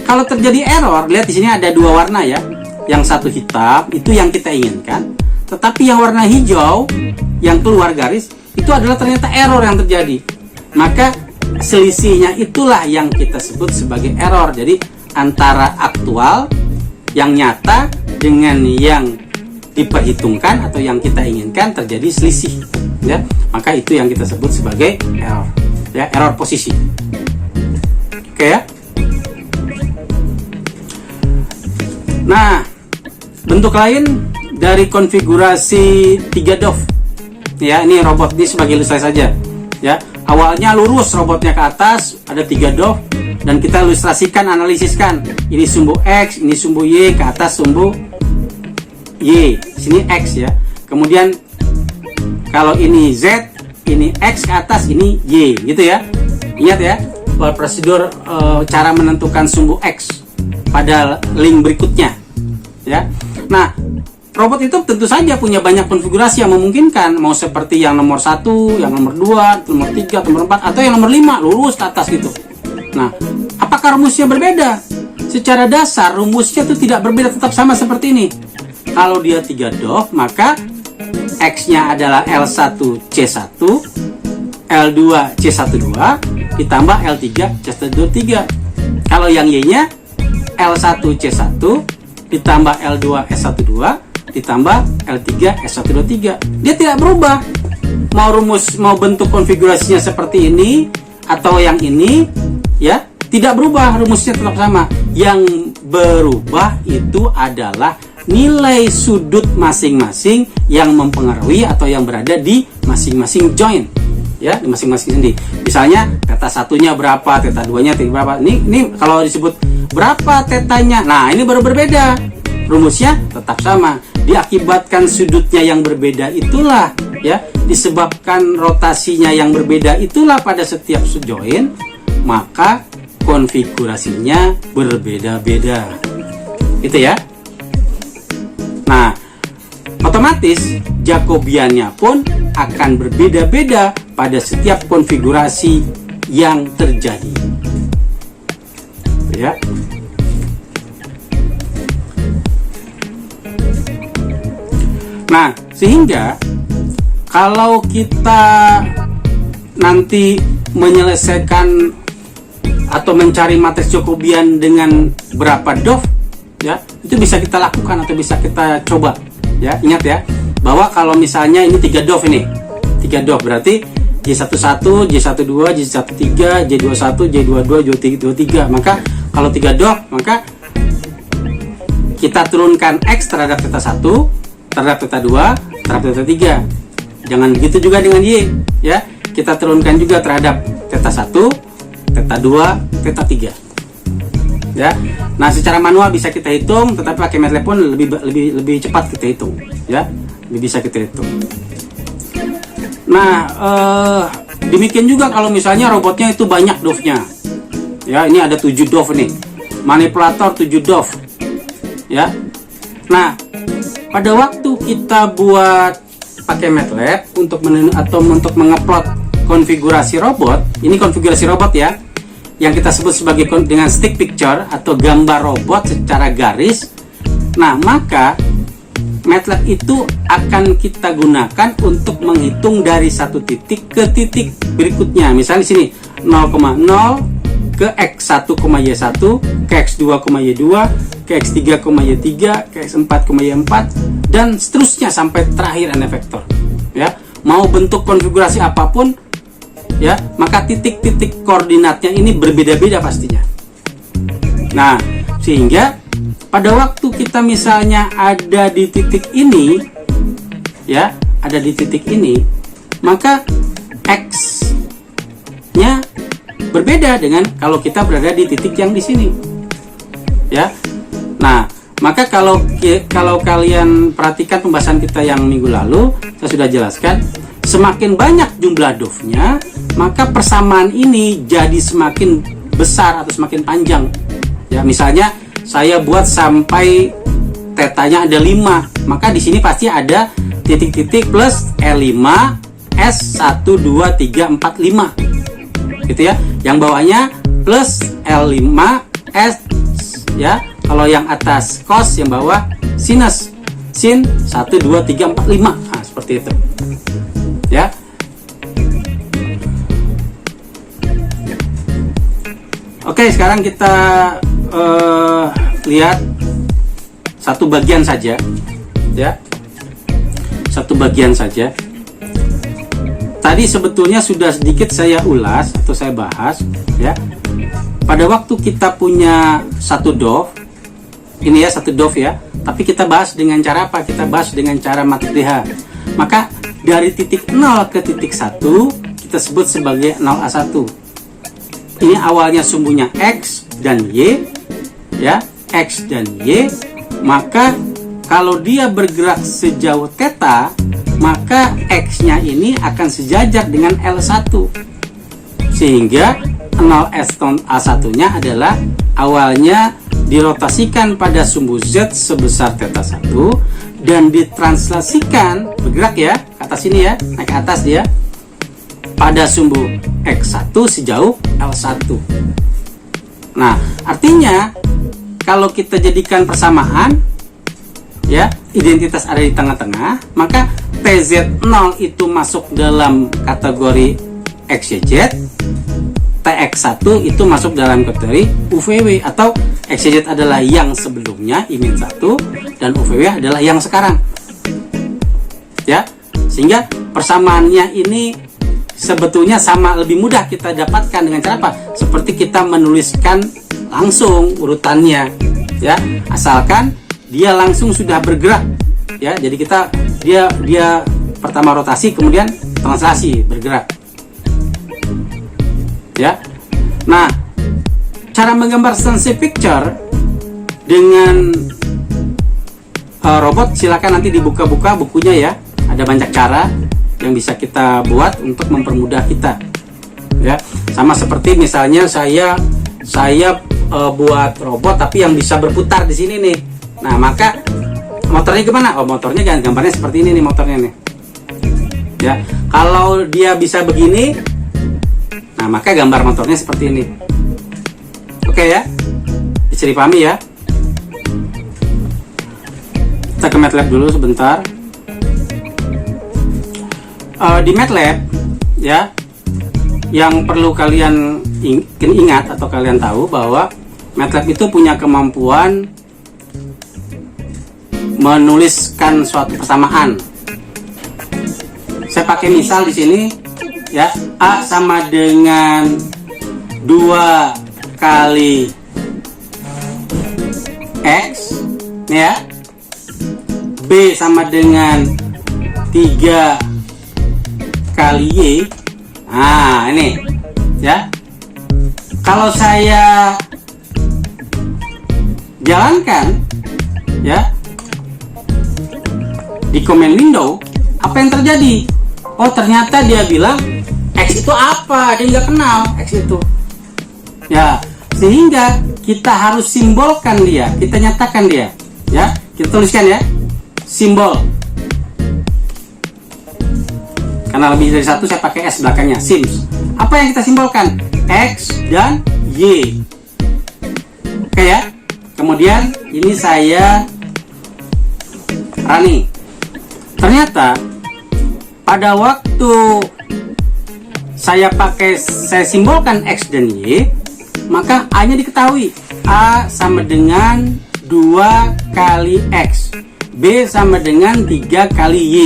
[SPEAKER 1] Kalau terjadi error, lihat di sini ada dua warna ya. Yang satu hitam itu yang kita inginkan, tetapi yang warna hijau yang keluar garis itu adalah ternyata error yang terjadi. Maka selisihnya itulah yang kita sebut sebagai error. Jadi antara aktual yang nyata dengan yang diperhitungkan atau yang kita inginkan terjadi selisih, ya. Maka itu yang kita sebut sebagai error, ya, error posisi. Oke ya. Nah, bentuk lain dari konfigurasi 3 DOF. Ya, ini robot ini sebagai ilustrasi saja. Ya, awalnya lurus robotnya ke atas, ada 3 DOF dan kita ilustrasikan, analisiskan. Ini sumbu X, ini sumbu Y, ke atas sumbu Y, sini X ya. Kemudian kalau ini Z, ini X ke atas, ini Y, gitu ya. Ingat ya, prosedur cara menentukan sumbu X pada link berikutnya, ya. Nah, robot itu tentu saja punya banyak konfigurasi yang memungkinkan, mau seperti yang nomor 1, yang nomor 2, nomor 3, nomor 4, atau yang nomor 5, lurus ke atas gitu. Nah, apakah rumusnya berbeda? Secara dasar rumusnya itu tidak berbeda, tetap sama seperti ini. Kalau dia 3 DOF, maka X-nya adalah L1C1, L2C12, ditambah L3C13. Kalau yang Y-nya L1C1, ditambah L2S12, ditambah L3S123. Dia tidak berubah. Mau bentuk konfigurasinya seperti ini atau yang ini, ya, tidak berubah, rumusnya tetap sama. Yang berubah itu adalah nilai sudut masing-masing yang mempengaruhi atau yang berada di masing-masing joint, ya, di masing-masing sendi. Misalnya theta satunya berapa, theta 2-nya berapa. Ini kalau disebut berapa tetanya, nah ini baru berbeda. Rumusnya tetap sama. Diakibatkan sudutnya yang berbeda itulah, ya, disebabkan rotasinya yang berbeda itulah pada setiap joint, maka konfigurasinya berbeda-beda. Itu ya. Nah, otomatis Jacobiannya pun akan berbeda-beda pada setiap konfigurasi yang terjadi. Ya. Nah, sehingga kalau kita nanti menyelesaikan atau mencari matriks Jacobian dengan berapa DOF, ya, itu bisa kita lakukan atau bisa kita coba, ya. Ingat ya, bahwa kalau misalnya ini 3 DOF ini, 3 DOF berarti J11, J12, J13, J21, J22, J23. Maka kalau 3 DOF, maka kita turunkan X terhadap theta 1, terhadap theta 2, terhadap theta 3. Jangan begitu juga dengan Y, ya. Kita turunkan juga terhadap theta 1, theta 2, theta 3. Ya. Nah, secara manual bisa kita hitung, tetapi pakai MATLAB pun lebih cepat kita hitung, ya. Lebih bisa kita hitung. Nah, demikian juga kalau misalnya robotnya itu banyak DOF-nya. Ya, ini ada 7 DOF nih. Manipulator 7 DOF. Ya. Nah, pada waktu kita buat pakai MATLAB untuk untuk mengupload konfigurasi robot, ini konfigurasi robot ya, yang kita sebut sebagai dengan stick picture atau gambar robot secara garis. Nah, maka MATLAB itu akan kita gunakan untuk menghitung dari satu titik ke titik berikutnya. Misalnya di sini 0,0 ke X1,Y1, ke X2,Y2, ke X3,Y3, ke X4,Y4, dan seterusnya sampai terakhir n vektor. Ya, mau bentuk konfigurasi apapun, ya, maka titik-titik koordinatnya ini berbeda-beda pastinya. Nah, sehingga pada waktu kita misalnya ada di titik ini, ya, ada di titik ini, maka X-nya berbeda dengan kalau kita berada di titik yang di sini. Ya. Nah, maka kalau kalian perhatikan pembahasan kita yang minggu lalu, saya sudah jelaskan, semakin banyak jumlah dove-nya, maka persamaan ini jadi semakin besar atau semakin panjang. Ya, misalnya saya buat sampai tetanya ada 5, maka di sini pasti ada titik-titik plus L5 S1 2 3 4 5. Gitu ya. Yang bawahnya plus L5 S ya. Kalau yang atas cos, yang bawah sinus. Sin 1 2 3 4 5. Nah, seperti itu. Ya. Oke, sekarang kita lihat satu bagian saja, ya. Satu bagian saja. Tadi sebetulnya sudah sedikit saya ulas atau saya bahas, ya. Pada waktu kita punya satu dove, ini ya satu dove ya, tapi kita bahas dengan cara apa? Kita bahas dengan cara matriks DH. Maka dari titik 0 ke titik 1 kita sebut sebagai 0A1. Ini awalnya sumbunya X dan Y, ya, X dan Y. Maka kalau dia bergerak sejauh theta, maka X-nya ini akan sejajar dengan L1. Sehingga 0S1A1-nya adalah awalnya dirotasikan pada sumbu Z sebesar theta 1 dan ditranslasikan, bergerak ya, ke atas ini ya, naik ke atas dia, pada sumbu X1 sejauh L1. Nah, artinya kalau kita jadikan persamaan, ya, identitas ada di tengah-tengah, maka TZ0 itu masuk dalam kategori XYZ, TX1 itu masuk dalam kategori UVW, atau XYZ adalah yang sebelumnya I-1 dan UVW adalah yang sekarang. Ya, sehingga persamaannya ini sebetulnya sama, lebih mudah kita dapatkan dengan cara apa? Seperti kita menuliskan langsung urutannya, ya, asalkan dia langsung sudah bergerak, ya. Jadi dia pertama rotasi, kemudian translasi, bergerak, ya. Nah, cara menggambar stencil picture dengan robot, silakan nanti dibuka-buka bukunya ya. Ada banyak cara yang bisa kita buat untuk mempermudah kita, ya. Sama seperti misalnya saya buat robot tapi yang bisa berputar di sini nih. Nah, maka motornya gimana? Oh, motornya gambarnya seperti ini nih, motornya nih, ya. Kalau dia bisa begini, nah maka gambar motornya seperti ini. Oke ya, bisa dipahami ya. Kita ke MATLAB dulu sebentar. Di MATLAB, ya, yang perlu kalian ingat atau kalian tahu bahwa MATLAB itu punya kemampuan menuliskan suatu persamaan. Saya pakai misal di sini, ya, A sama dengan 2 kali X, ya. B sama dengan 3 kali Y. Nah, ini, ya. Kalau saya jalankan, ya, di command window, apa yang terjadi? Oh, ternyata dia bilang X itu apa? Dia nggak kenal X itu, ya. Sehingga kita harus simbolkan dia, kita nyatakan dia, ya. Kita tuliskan ya, simbol. Karena lebih dari satu, saya pakai S belakangnya, sims. Apa yang kita simbolkan? X dan Y. Oke ya. Kemudian ini saya running. Ternyata pada waktu saya simbolkan X dan Y, maka A-nya diketahui. A sama dengan 2 kali X, B sama dengan 3 kali Y.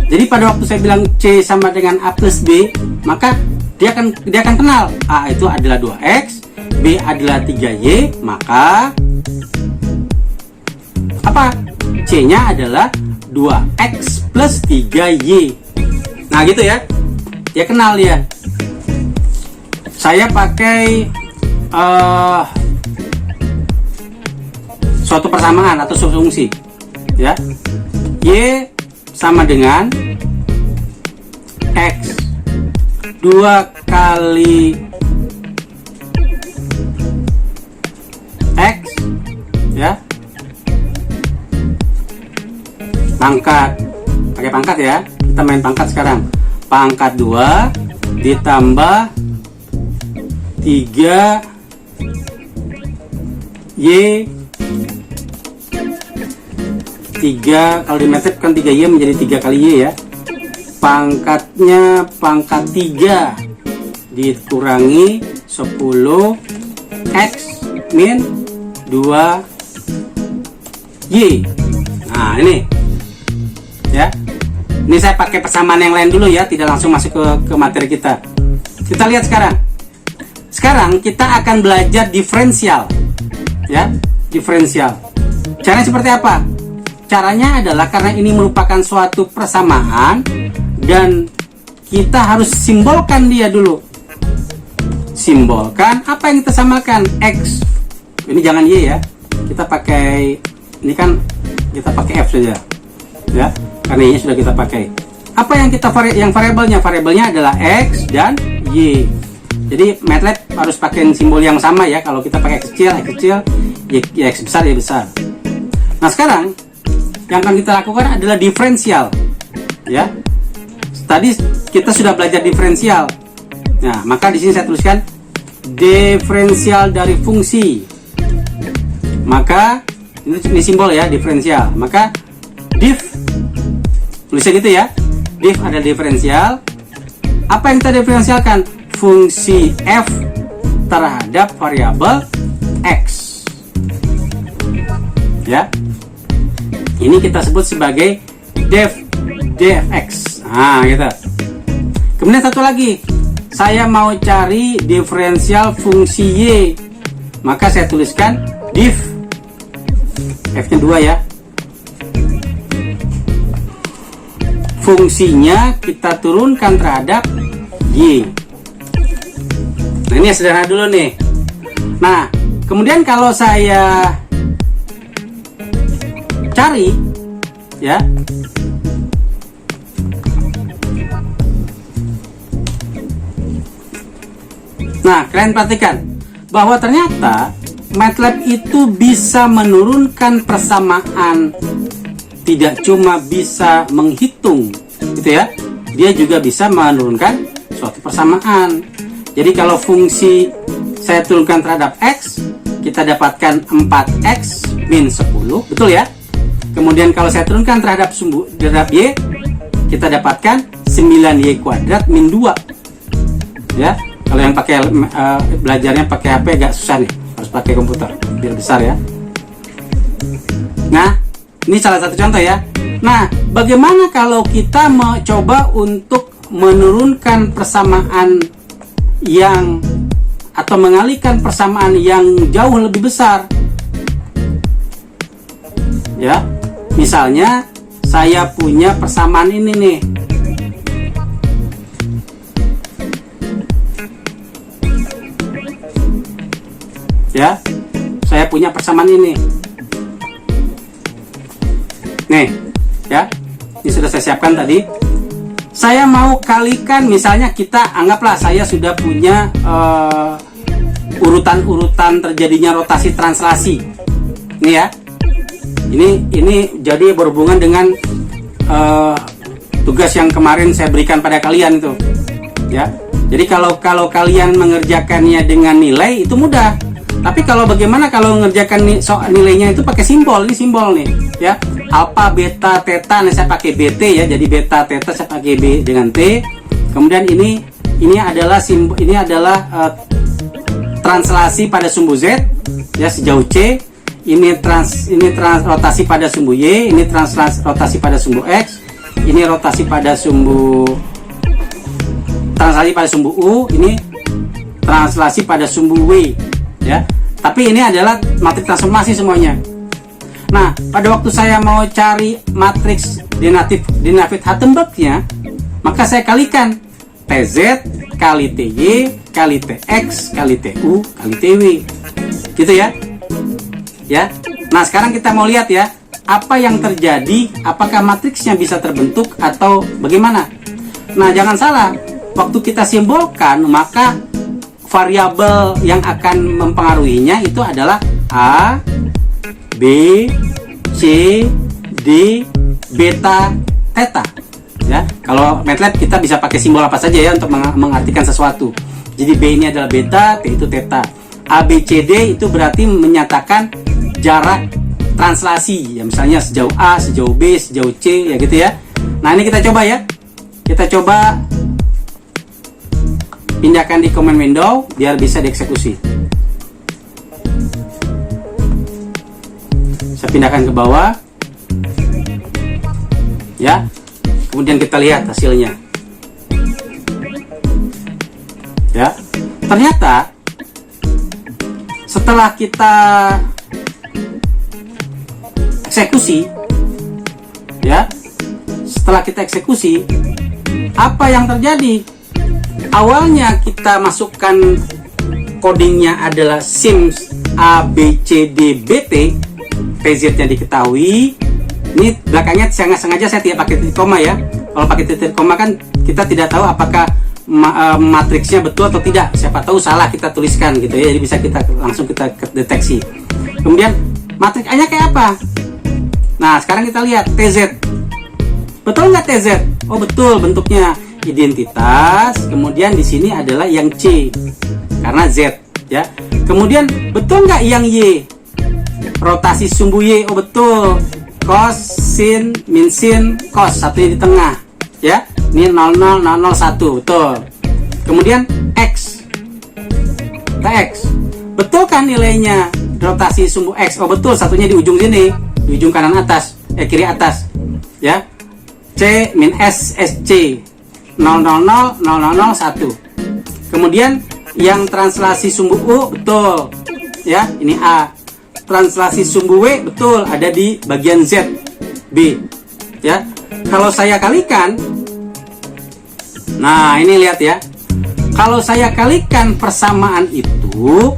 [SPEAKER 1] Jadi pada waktu saya bilang C sama dengan A plus B, maka dia akan kenal A itu adalah 2X, B adalah 3Y, maka apa? C-nya adalah 2X plus 3Y. Nah, gitu ya. dia kenal dia. Saya pakai suatu persamaan atau suatu fungsi, ya. Y sama dengan X 2 kali X, ya, pangkat, pakai pangkat ya, kita main pangkat sekarang. Pangkat 2 ditambah 3 Y, 3 kalau dimetrip kan 3Y menjadi 3 kali Y ya. Pangkatnya pangkat 3 dikurangi 10 X min 2 Y. Nah ini ya, ini saya pakai persamaan yang lain dulu ya, tidak langsung masuk ke materi kita. Kita lihat sekarang kita akan belajar diferensial ya, diferensial. Caranya seperti apa? Caranya adalah karena ini merupakan suatu persamaan dan kita harus simbolkan dia dulu. Simbolkan apa yang kita samakan, X. Ini jangan Y ya. Kita pakai, ini kan kita pakai F saja. Ya, karena Y sudah kita pakai. Apa yang kita variabelnya? Variabelnya adalah X dan Y. Jadi MATLAB harus pakai simbol yang sama ya. Kalau kita pakai X kecil, Y X besar, Y besar. Nah sekarang yang akan kita lakukan adalah diferensial. Ya, tadi kita sudah belajar diferensial. Nah, maka di sini saya tuliskan diferensial dari fungsi. Maka ini simbol ya, diferensial. Maka dif, tulisnya gitu ya. Dif adalah diferensial. Apa yang kita diferensialkan? Fungsi f terhadap variabel x. Ya. Ini kita sebut sebagai dfx. Nah, gitu. Kemudian satu lagi, saya mau cari diferensial fungsi y. Maka saya tuliskan dif, f-nya 2 ya. Fungsinya kita turunkan terhadap y. Nah, ini sederhana dulu nih. Nah, kemudian kalau saya cari ya, nah kalian perhatikan bahwa ternyata MATLAB itu bisa menurunkan persamaan, tidak cuma bisa menghitung gitu ya, dia juga bisa menurunkan suatu persamaan. Jadi kalau fungsi saya turunkan terhadap X, kita dapatkan 4X min 10, betul ya. Kemudian kalau saya turunkan terhadap Y, kita dapatkan 9Y kuadrat min 2 ya. Kalau yang pakai belajarnya pakai HP agak susah nih, harus pakai komputer biar besar ya. Nah, ini salah satu contoh ya. Nah, bagaimana kalau kita mencoba untuk menurunkan persamaan yang atau mengalihkan persamaan yang jauh lebih besar? Ya, misalnya saya punya persamaan ini nih. Ya, saya punya persamaan ini. Nih, ya, ini sudah saya siapkan tadi. Saya mau kalikan, misalnya kita anggaplah saya sudah punya urutan-urutan terjadinya rotasi translasi. Ini ya. Ini jadi berhubungan dengan tugas yang kemarin saya berikan pada kalian itu. Ya. Jadi kalau kalian mengerjakannya dengan nilai itu mudah. Tapi bagaimana kalau mengerjakan nilainya itu pakai simbol? Ini simbol nih, ya. Alpha, beta, theta. Nah, saya pakai BT ya. Jadi beta, theta saya pakai B dengan T. Kemudian ini adalah simbol, ini adalah translasi pada sumbu Z ya sejauh C. Ini rotasi pada sumbu Y, ini rotasi pada sumbu X, ini rotasi pada sumbu translasi pada sumbu U, ini translasi pada sumbu W ya. Tapi ini adalah matriks transformasi semuanya. Nah, pada waktu saya mau cari matriks Dinavid-Hattenberg-nya, maka saya kalikan TZ kali TY kali TX kali TU kali TW. Gitu ya. Ya. Nah, sekarang kita mau lihat ya, apa yang terjadi, apakah matriksnya bisa terbentuk atau bagaimana. Nah, jangan salah, waktu kita simbolkan, maka variabel yang akan mempengaruhinya itu adalah A, B, C, D, beta, theta. Ya, kalau MATLAB kita bisa pakai simbol apa saja ya untuk mengartikan sesuatu. Jadi B ini adalah beta, T itu theta. A, B, C, D itu berarti menyatakan jarak translasi. Ya, misalnya sejauh A, sejauh B, sejauh C, ya gitu ya. Nah, ini kita coba ya. Kita coba pindahkan di command window biar bisa dieksekusi. Saya pindahkan ke bawah. Ya. Kemudian kita lihat hasilnya. Ya. Ternyata setelah kita eksekusi, ya. Setelah kita eksekusi, apa yang terjadi? Awalnya kita masukkan codingnya adalah sims A, B, C, D, BT, PZ-nya diketahui. Ini belakangnya sengaja saya tidak pakai titik koma ya. Kalau pakai titik koma kan kita tidak tahu apakah matriksnya betul atau tidak. Siapa tahu salah kita tuliskan gitu ya. Jadi bisa kita langsung kita deteksi. Kemudian matriks A-nya kayak apa? Nah, sekarang kita lihat TZ. Betul nggak TZ? Oh, betul, bentuknya identitas. Kemudian di sini adalah yang C karena Z ya. Kemudian betul nggak yang Y? Rotasi sumbu Y. Oh, betul. Cos, sin, min sin, cos, satunya di tengah ya. Ini 00001, betul. Kemudian X, TX, betul kan nilainya rotasi sumbu X? Oh, betul, satunya di ujung sini, di ujung kanan atas, kiri atas ya. C min S, SC 0000001. Kemudian yang translasi sumbu U betul ya, ini A. Translasi sumbu W betul, ada di bagian Z, B ya. Kalau saya kalikan, nah ini lihat ya, kalau saya kalikan persamaan itu,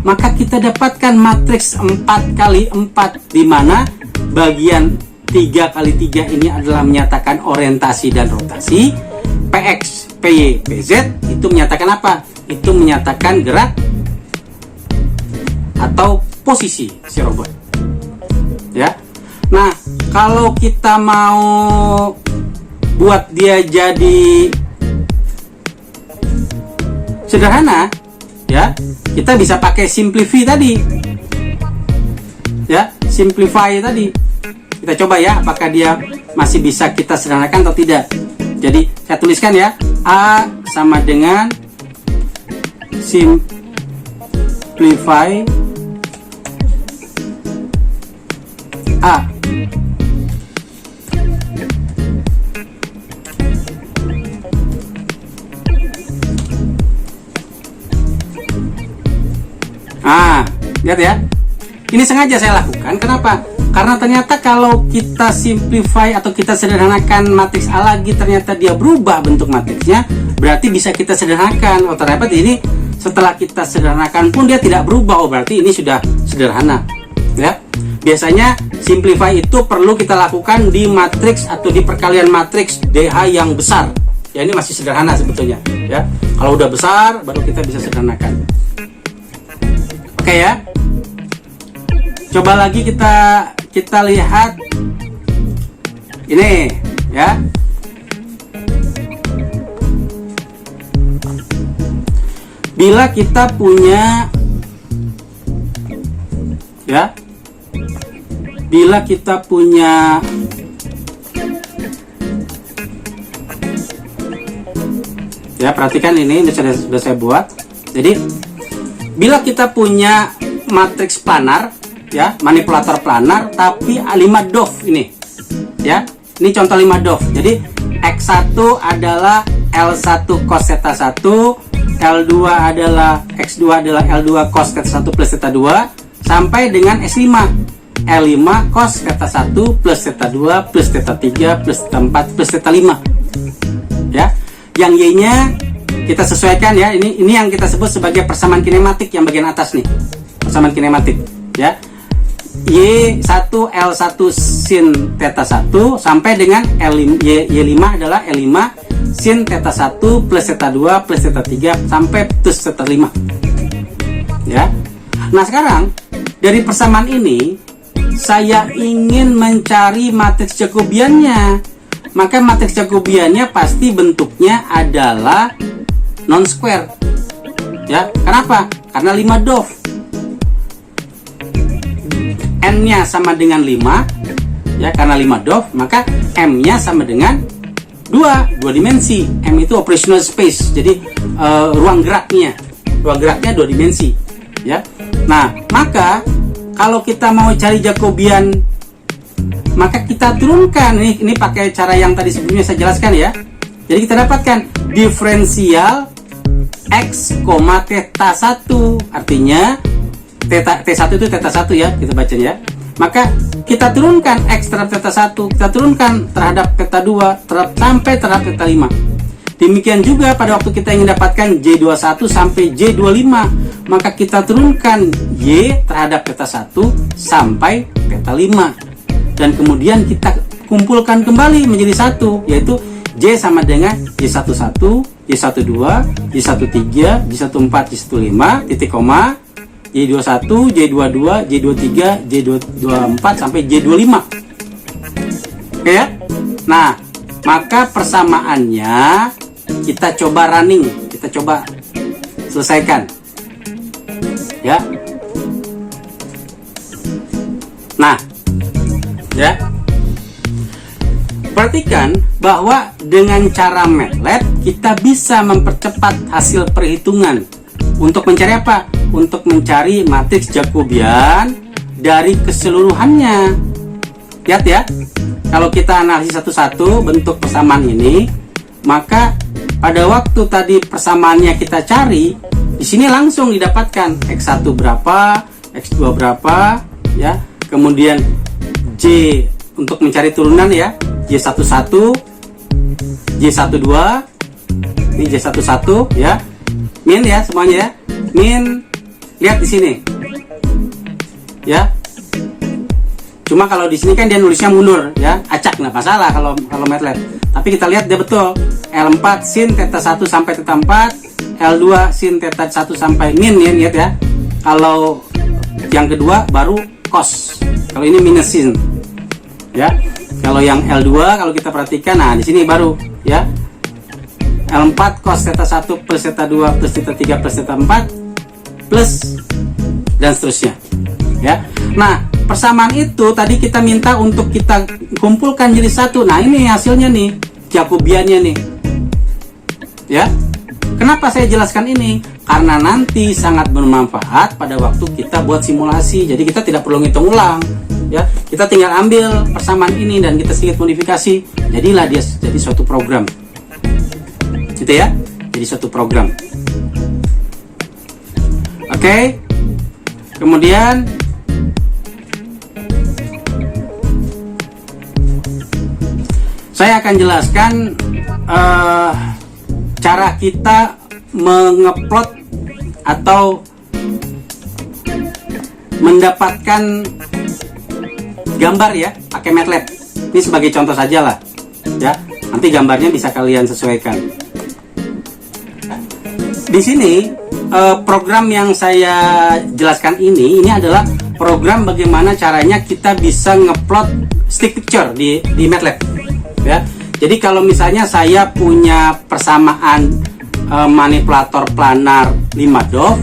[SPEAKER 1] maka kita dapatkan matriks 4 kali 4 di mana bagian 3 kali 3 ini adalah menyatakan orientasi dan rotasi. PX, PY, PZ itu menyatakan apa? Itu menyatakan gerak atau posisi si robot ya. Nah, kalau kita mau buat dia jadi sederhana ya, kita bisa pakai simplify tadi ya, simplify tadi. Kita coba ya, apakah dia masih bisa kita sederhanakan atau tidak. Jadi saya tuliskan ya, A sama dengan simplify A. Lihat ya. Ini sengaja saya lakukan. Kenapa? Karena ternyata kalau kita simplify atau kita sederhanakan matriks A lagi, ternyata dia berubah bentuk matriksnya, berarti bisa kita sederhanakan. Oh, ternyata ini setelah kita sederhanakan pun dia tidak berubah. Oh, berarti ini sudah sederhana. Ya. Biasanya simplify itu perlu kita lakukan di matriks atau di perkalian matriks DH yang besar. Ya, ini masih sederhana sebetulnya. Ya, kalau udah besar baru kita bisa sederhanakan. Oke ya. Coba lagi kita lihat ini ya. Bila kita punya ya, bila kita punya ya, perhatikan ini sudah saya buat. Jadi bila kita punya matriks planar ya, manipulator planar tapi 5 DOF ini ya, ini contoh 5 DOF. Jadi X1 adalah L1 cos theta 1, L2 adalah X2 adalah L2 cos theta 1 plus theta 2 sampai dengan S5 L5 cos theta 1 plus theta 2 plus theta 3 plus theta 4 plus theta 5 Yang Y-nya kita sesuaikan ya. Ini yang kita sebut sebagai persamaan kinematik yang bagian atas nih. Persamaan kinematik ya. Y1 L1 sin theta 1 sampai dengan Y5 adalah L5 sin theta 1 plus theta 2 plus theta 3 sampai plus theta 5 ya. Nah sekarang dari persamaan ini saya ingin mencari matriks Jacobiannya, maka matriks Jacobiannya pasti bentuknya adalah non square ya. Kenapa? Karena 5 DOF, N-nya sama dengan 5 ya, karena 5 DOF maka M-nya sama dengan 2 dimensi. M itu operational space, jadi ruang geraknya 2 dimensi ya. Nah maka kalau kita mau cari Jacobian maka kita turunkan ini pakai cara yang tadi sebelumnya saya jelaskan ya. Jadi kita dapatkan diferensial X, theta 1, artinya T1 itu theta 1 ya, kita baca ya. Maka kita turunkan X terhadap theta 1, kita turunkan terhadap theta 2 sampai terhadap theta 5. Demikian juga pada waktu kita ingin dapatkan J21 sampai J25, maka kita turunkan Y terhadap theta 1 sampai theta 5. Dan kemudian kita kumpulkan kembali menjadi satu, yaitu J sama dengan Y11, Y12, Y13, Y14, Y15, titik koma, J21, J22, J23, J24 sampai J25. Oke ya? Nah, maka persamaannya kita coba running, kita coba selesaikan. Ya. Nah, ya. Perhatikan bahwa dengan cara MATLAB kita bisa mempercepat hasil perhitungan. Untuk mencari apa? Untuk mencari matriks Jacobian dari keseluruhannya. Lihat ya, kalau kita analisis satu-satu bentuk persamaan ini, maka pada waktu tadi persamaannya kita cari, di sini langsung didapatkan X1 berapa, X2 berapa, ya. Kemudian J untuk mencari turunan ya, J11, J12, ini J11 ya. Min ya semuanya ya. Min, lihat di sini. Ya. Cuma kalau di sini kan dia nulisnya mundur ya, acak, nggak masalah kalau MATLAB. Tapi kita lihat dia betul. L4 sin theta 1 sampai theta 4, L2 sin theta 1 sampai min ya, lihat ya. Kalau yang kedua baru cos. Kalau ini minus sin. Ya. Kalau yang L2 kalau kita perhatikan, nah di sini baru ya. L4 cos theta 1 plus theta 2 plus theta 3 plus theta 4 plus dan seterusnya ya. Nah persamaan itu tadi kita minta untuk kita kumpulkan jadi satu. Nah ini hasilnya nih, Jacobiannya nih ya. Kenapa saya jelaskan ini? Karena nanti sangat bermanfaat pada waktu kita buat simulasi. Jadi kita tidak perlu ngitung ulang ya. Kita tinggal ambil persamaan ini dan kita sedikit modifikasi, jadilah dia jadi suatu program gitu ya, jadi suatu program. Oke. Kemudian saya akan jelaskan cara kita mengeplot atau mendapatkan gambar ya pakai MATLAB. Ini sebagai contoh saja lah ya. Nanti gambarnya bisa kalian sesuaikan. Di sini program yang saya jelaskan ini adalah program bagaimana caranya kita bisa ngeplot stick picture di MATLAB ya. Jadi kalau misalnya saya punya persamaan manipulator planar 5 DOF,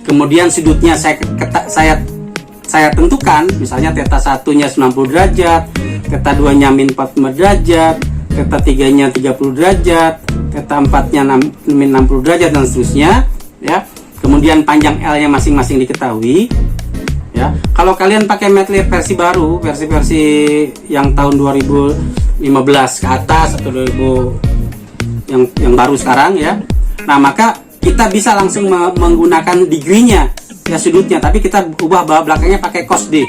[SPEAKER 1] kemudian sudutnya saya tentukan, misalnya theta 1-nya 90 derajat, theta 2-nya min 45 derajat, theta 3-nya 30 derajat, theta 4-nya min 60 derajat dan seterusnya ya. Kemudian panjang L-nya masing-masing diketahui ya. Kalau kalian pakai MATLAB versi baru, versi yang tahun 2015 ke atas atau 2000 yang baru sekarang ya. Nah, maka kita bisa langsung menggunakan degree-nya ya, sudutnya, tapi kita ubah belakangnya pakai cos D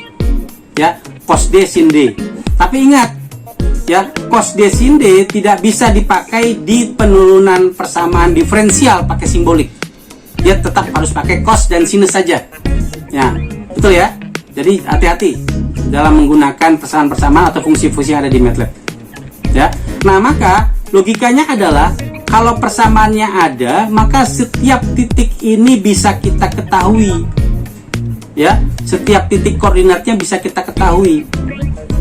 [SPEAKER 1] ya, cos D sin D. Tapi ingat, ya, cos D sin D tidak bisa dipakai di penurunan persamaan diferensial pakai simbolik. Dia tetap harus pakai cos dan sinus saja. Ya, betul ya. Jadi hati-hati dalam menggunakan persamaan-persamaan atau fungsi-fungsi yang ada di MATLAB. Ya. Nah, maka logikanya adalah kalau persamaannya ada, maka setiap titik ini bisa kita ketahui. Ya, setiap titik koordinatnya bisa kita ketahui.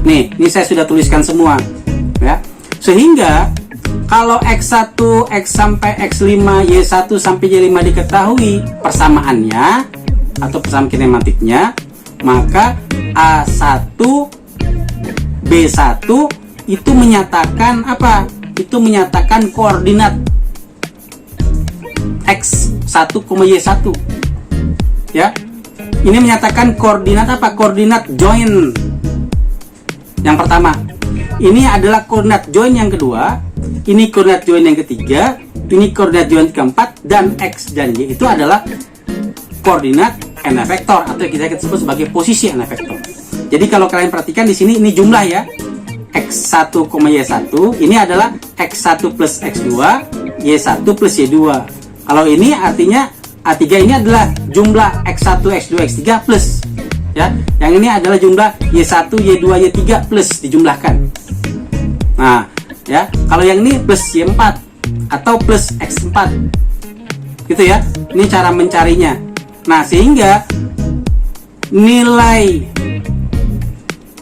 [SPEAKER 1] Nih, ini saya sudah tuliskan semua. Ya. Sehingga kalau X1, X sampai X5, Y1 sampai Y5 diketahui persamaannya atau persamaan kinematiknya, maka A1 B1 itu menyatakan apa? Itu menyatakan koordinat X1, Y1. Ya. Ini menyatakan koordinat apa? Koordinat join. Yang pertama. Ini adalah koordinat join yang kedua, ini koordinat join yang ketiga, ini koordinat join keempat, dan X dan Y itu adalah koordinat n vektor atau kita sebut sebagai posisi n vektor. Jadi kalau kalian perhatikan di sini ini jumlah ya. X1, Y1 ini adalah X1 plus X2, Y1 plus Y2. Kalau ini artinya A3 ini adalah jumlah X1, X2, X3 plus ya. Yang ini adalah jumlah Y1, Y2, Y3 plus dijumlahkan. Nah, ya, kalau yang ini plus Y4 atau plus X4. Gitu ya. Ini cara mencarinya. Nah, sehingga nilai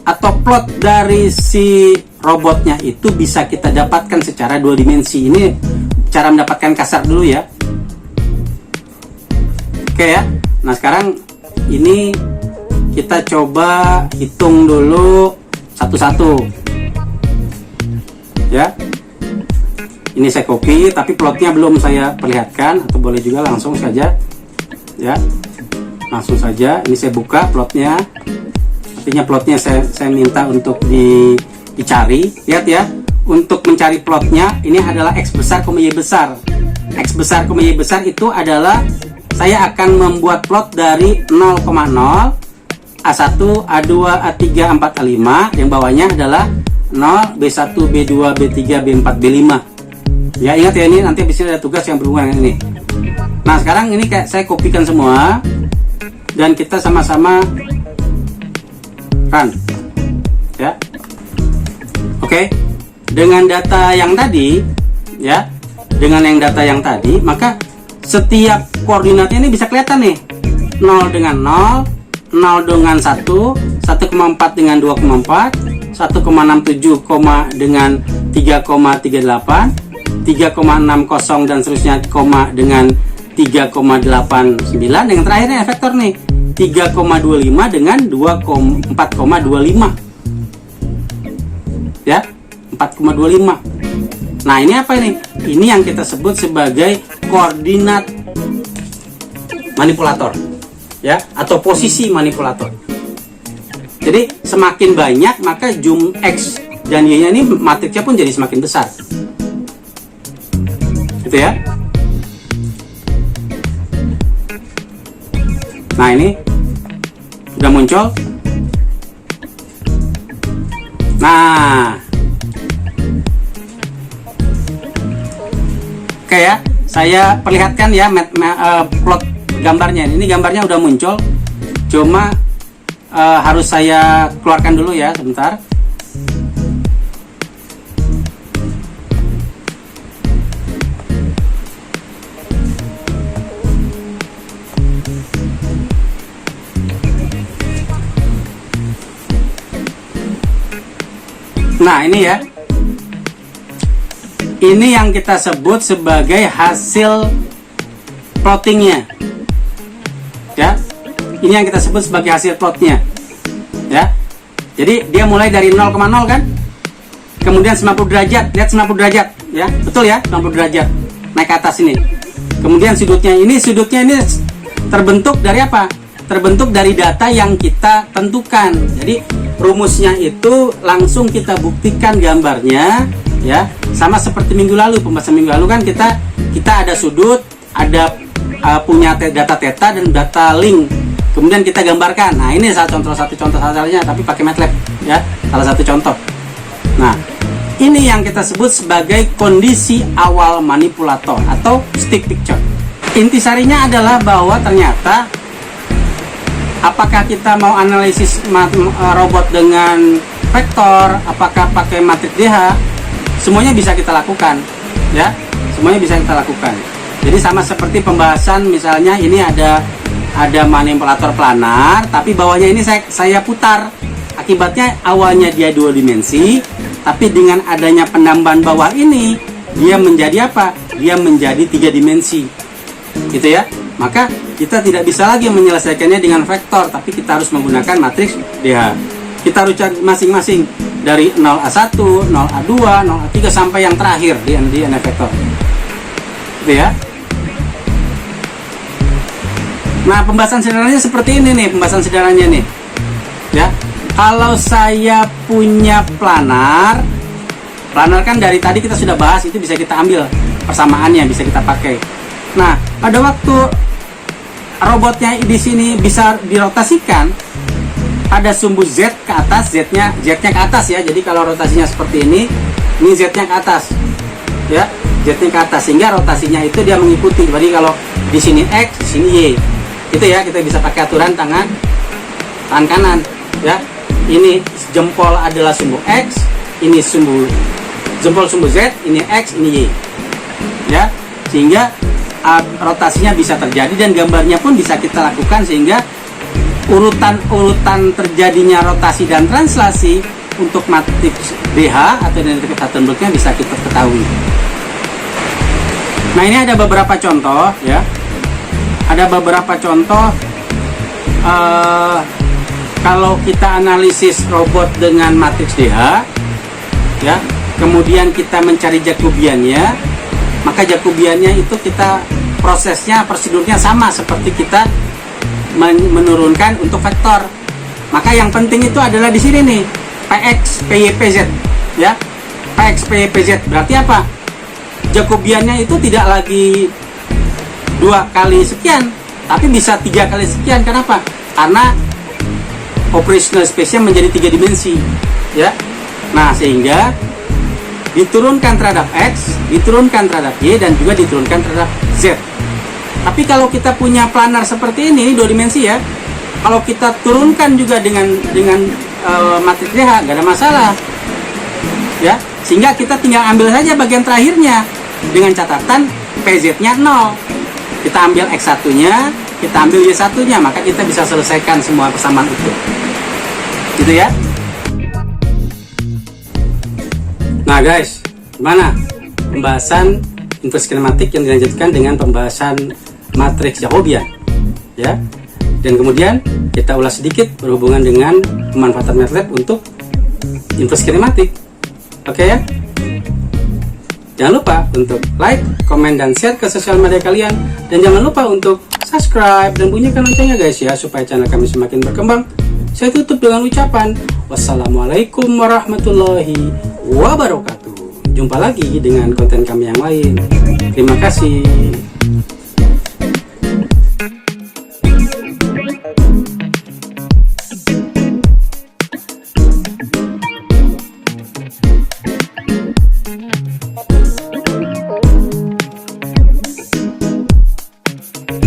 [SPEAKER 1] atau plot dari si robotnya itu bisa kita dapatkan secara dua dimensi. Ini cara mendapatkan kasar dulu ya. Oke ya. Nah, sekarang ini kita coba hitung dulu satu-satu. Ya. Ini saya copy, tapi plotnya belum saya perlihatkan, atau boleh juga langsung saja. Ya. Langsung saja. Ini saya buka plotnya. Artinya plotnya saya minta untuk dicari. Lihat ya. Untuk mencari plotnya, ini adalah X besar, Y besar. X besar, Y besar itu adalah saya akan membuat plot dari 0,0, A1, A2, A3, A4, A5. Yang bawahnya adalah 0, B1, B2, B3, B4, B5. Ya, ingat ya, ini nanti bisa ada tugas yang berhubungan dengan ini. Nah, sekarang ini kayak saya kopikan semua dan kita sama-sama run. Ya. Oke. Dengan data yang tadi, ya. Dengan yang data yang tadi, maka setiap koordinatnya ini bisa kelihatan nih. 0 dengan 0, 0 dengan 1, 1,4 dengan 2,4, 1,67, dengan 3,38, 3,60 dan seterusnya, dengan 3,89, dengan terakhirnya vektor nih 3,25 dengan 4,25 ya, 4,25. Nah, ini apa ini? Ini yang kita sebut sebagai koordinat manipulator ya, atau posisi manipulator. Jadi semakin banyak maka jumlah X dan Y nya ini matriksnya pun jadi semakin besar. Gitu ya. Nah, ini sudah muncul. Nah, oke ya, saya perlihatkan ya plot gambarnya. Ini gambarnya udah muncul, cuma harus saya keluarkan dulu ya, sebentar. Nah, ini ya. Ini yang kita sebut sebagai hasil plottingnya. Ya. Ini yang kita sebut sebagai hasil plotnya. Ya. Jadi dia mulai dari 0,0 kan? Kemudian 90 derajat. Lihat 90 derajat, ya. Betul ya? 90 derajat. Naik ke atas ini. Kemudian sudutnya ini terbentuk dari apa? Terbentuk dari data yang kita tentukan. Jadi rumusnya itu langsung kita buktikan gambarnya, ya. Sama seperti minggu lalu, pembahasan minggu lalu kan kita ada sudut, ada punya data theta dan data link. Kemudian kita gambarkan. Nah, ini satu contoh hasilnya, tapi pakai MATLAB, ya. Salah satu contoh. Nah, Ini yang kita sebut sebagai kondisi awal manipulator atau stick picture. Intisarinya adalah bahwa ternyata apakah kita mau analisis robot dengan vektor, apakah pakai matriks DH, semuanya bisa kita lakukan, ya, semuanya bisa kita lakukan. Jadi sama seperti pembahasan misalnya ini ada manipulator planar, tapi bawahnya ini saya putar. Akibatnya awalnya dia 2 dimensi, tapi dengan adanya penambahan bawah ini dia menjadi apa? Dia menjadi 3 dimensi, gitu ya. Maka kita tidak bisa lagi menyelesaikannya dengan vektor, tapi kita harus menggunakan matriks DH. Kita harus cari masing-masing dari 0A1, 0A2, 0A3 sampai yang terakhir di NF vektor, gitu ya. Nah, pembahasan sederhananya seperti ini nih, pembahasan sederhananya nih, ya. Kalau saya punya planar kan dari tadi kita sudah bahas, itu bisa kita ambil persamaannya, bisa kita pakai. Nah, pada waktu robotnya di sini bisa dirotasikan, ada sumbu Z ke atas, Z-nya ke atas ya. Jadi kalau rotasinya seperti ini Z-nya ke atas, ya, Z-nya ke atas, sehingga rotasinya itu dia mengikuti. Jadi kalau di sini X, di sini Y, itu ya, kita bisa pakai aturan tangan kanan, ya. Ini jempol adalah sumbu X, ini jempol sumbu Z, ini X, ini Y, ya, sehingga rotasinya bisa terjadi dan gambarnya pun bisa kita lakukan, sehingga urutan terjadinya rotasi dan translasi untuk matriks DH atau dynamic Hartenberg-nya bisa kita ketahui. Nah, ini ada beberapa contoh, ya, ada beberapa contoh. Kalau kita analisis robot dengan matriks DH, ya, kemudian kita mencari Jacobiannya, maka Jacobiannya itu kita prosesnya, prosedurnya sama seperti kita menurunkan untuk vektor. Maka yang penting itu adalah di sini nih, Px, Py, Pz, ya. Px, Py, Pz berarti apa? Jacobiannya itu tidak lagi 2 kali sekian, tapi bisa 3 kali sekian. Kenapa? Karena operational space-nya menjadi 3 dimensi, ya. Nah, sehingga diturunkan terhadap X, diturunkan terhadap Y, dan juga diturunkan terhadap Z. Tapi kalau kita punya planar seperti ini 2 dimensi, ya, kalau kita turunkan juga dengan matriks DH, nggak ada masalah, ya. Sehingga kita tinggal ambil saja bagian terakhirnya dengan catatan PZ-nya 0. Kita ambil X1-nya, kita ambil Y1-nya, maka kita bisa selesaikan semua persamaan itu, gitu ya. Nah guys, gimana pembahasan inverse kinematik yang dilanjutkan dengan pembahasan matriks Jacobian, ya. Dan kemudian kita ulas sedikit berhubungan dengan pemanfaatan MATLAB untuk inverse kinematik. Oke ya. Jangan lupa untuk like, komen, dan share ke sosial media kalian. Dan jangan lupa untuk subscribe dan bunyikan loncengnya guys ya, supaya channel kami semakin berkembang. Saya tutup dengan ucapan wassalamualaikum warahmatullahi wabarakatuh. Jumpa lagi dengan konten kami yang lain. Terima kasih.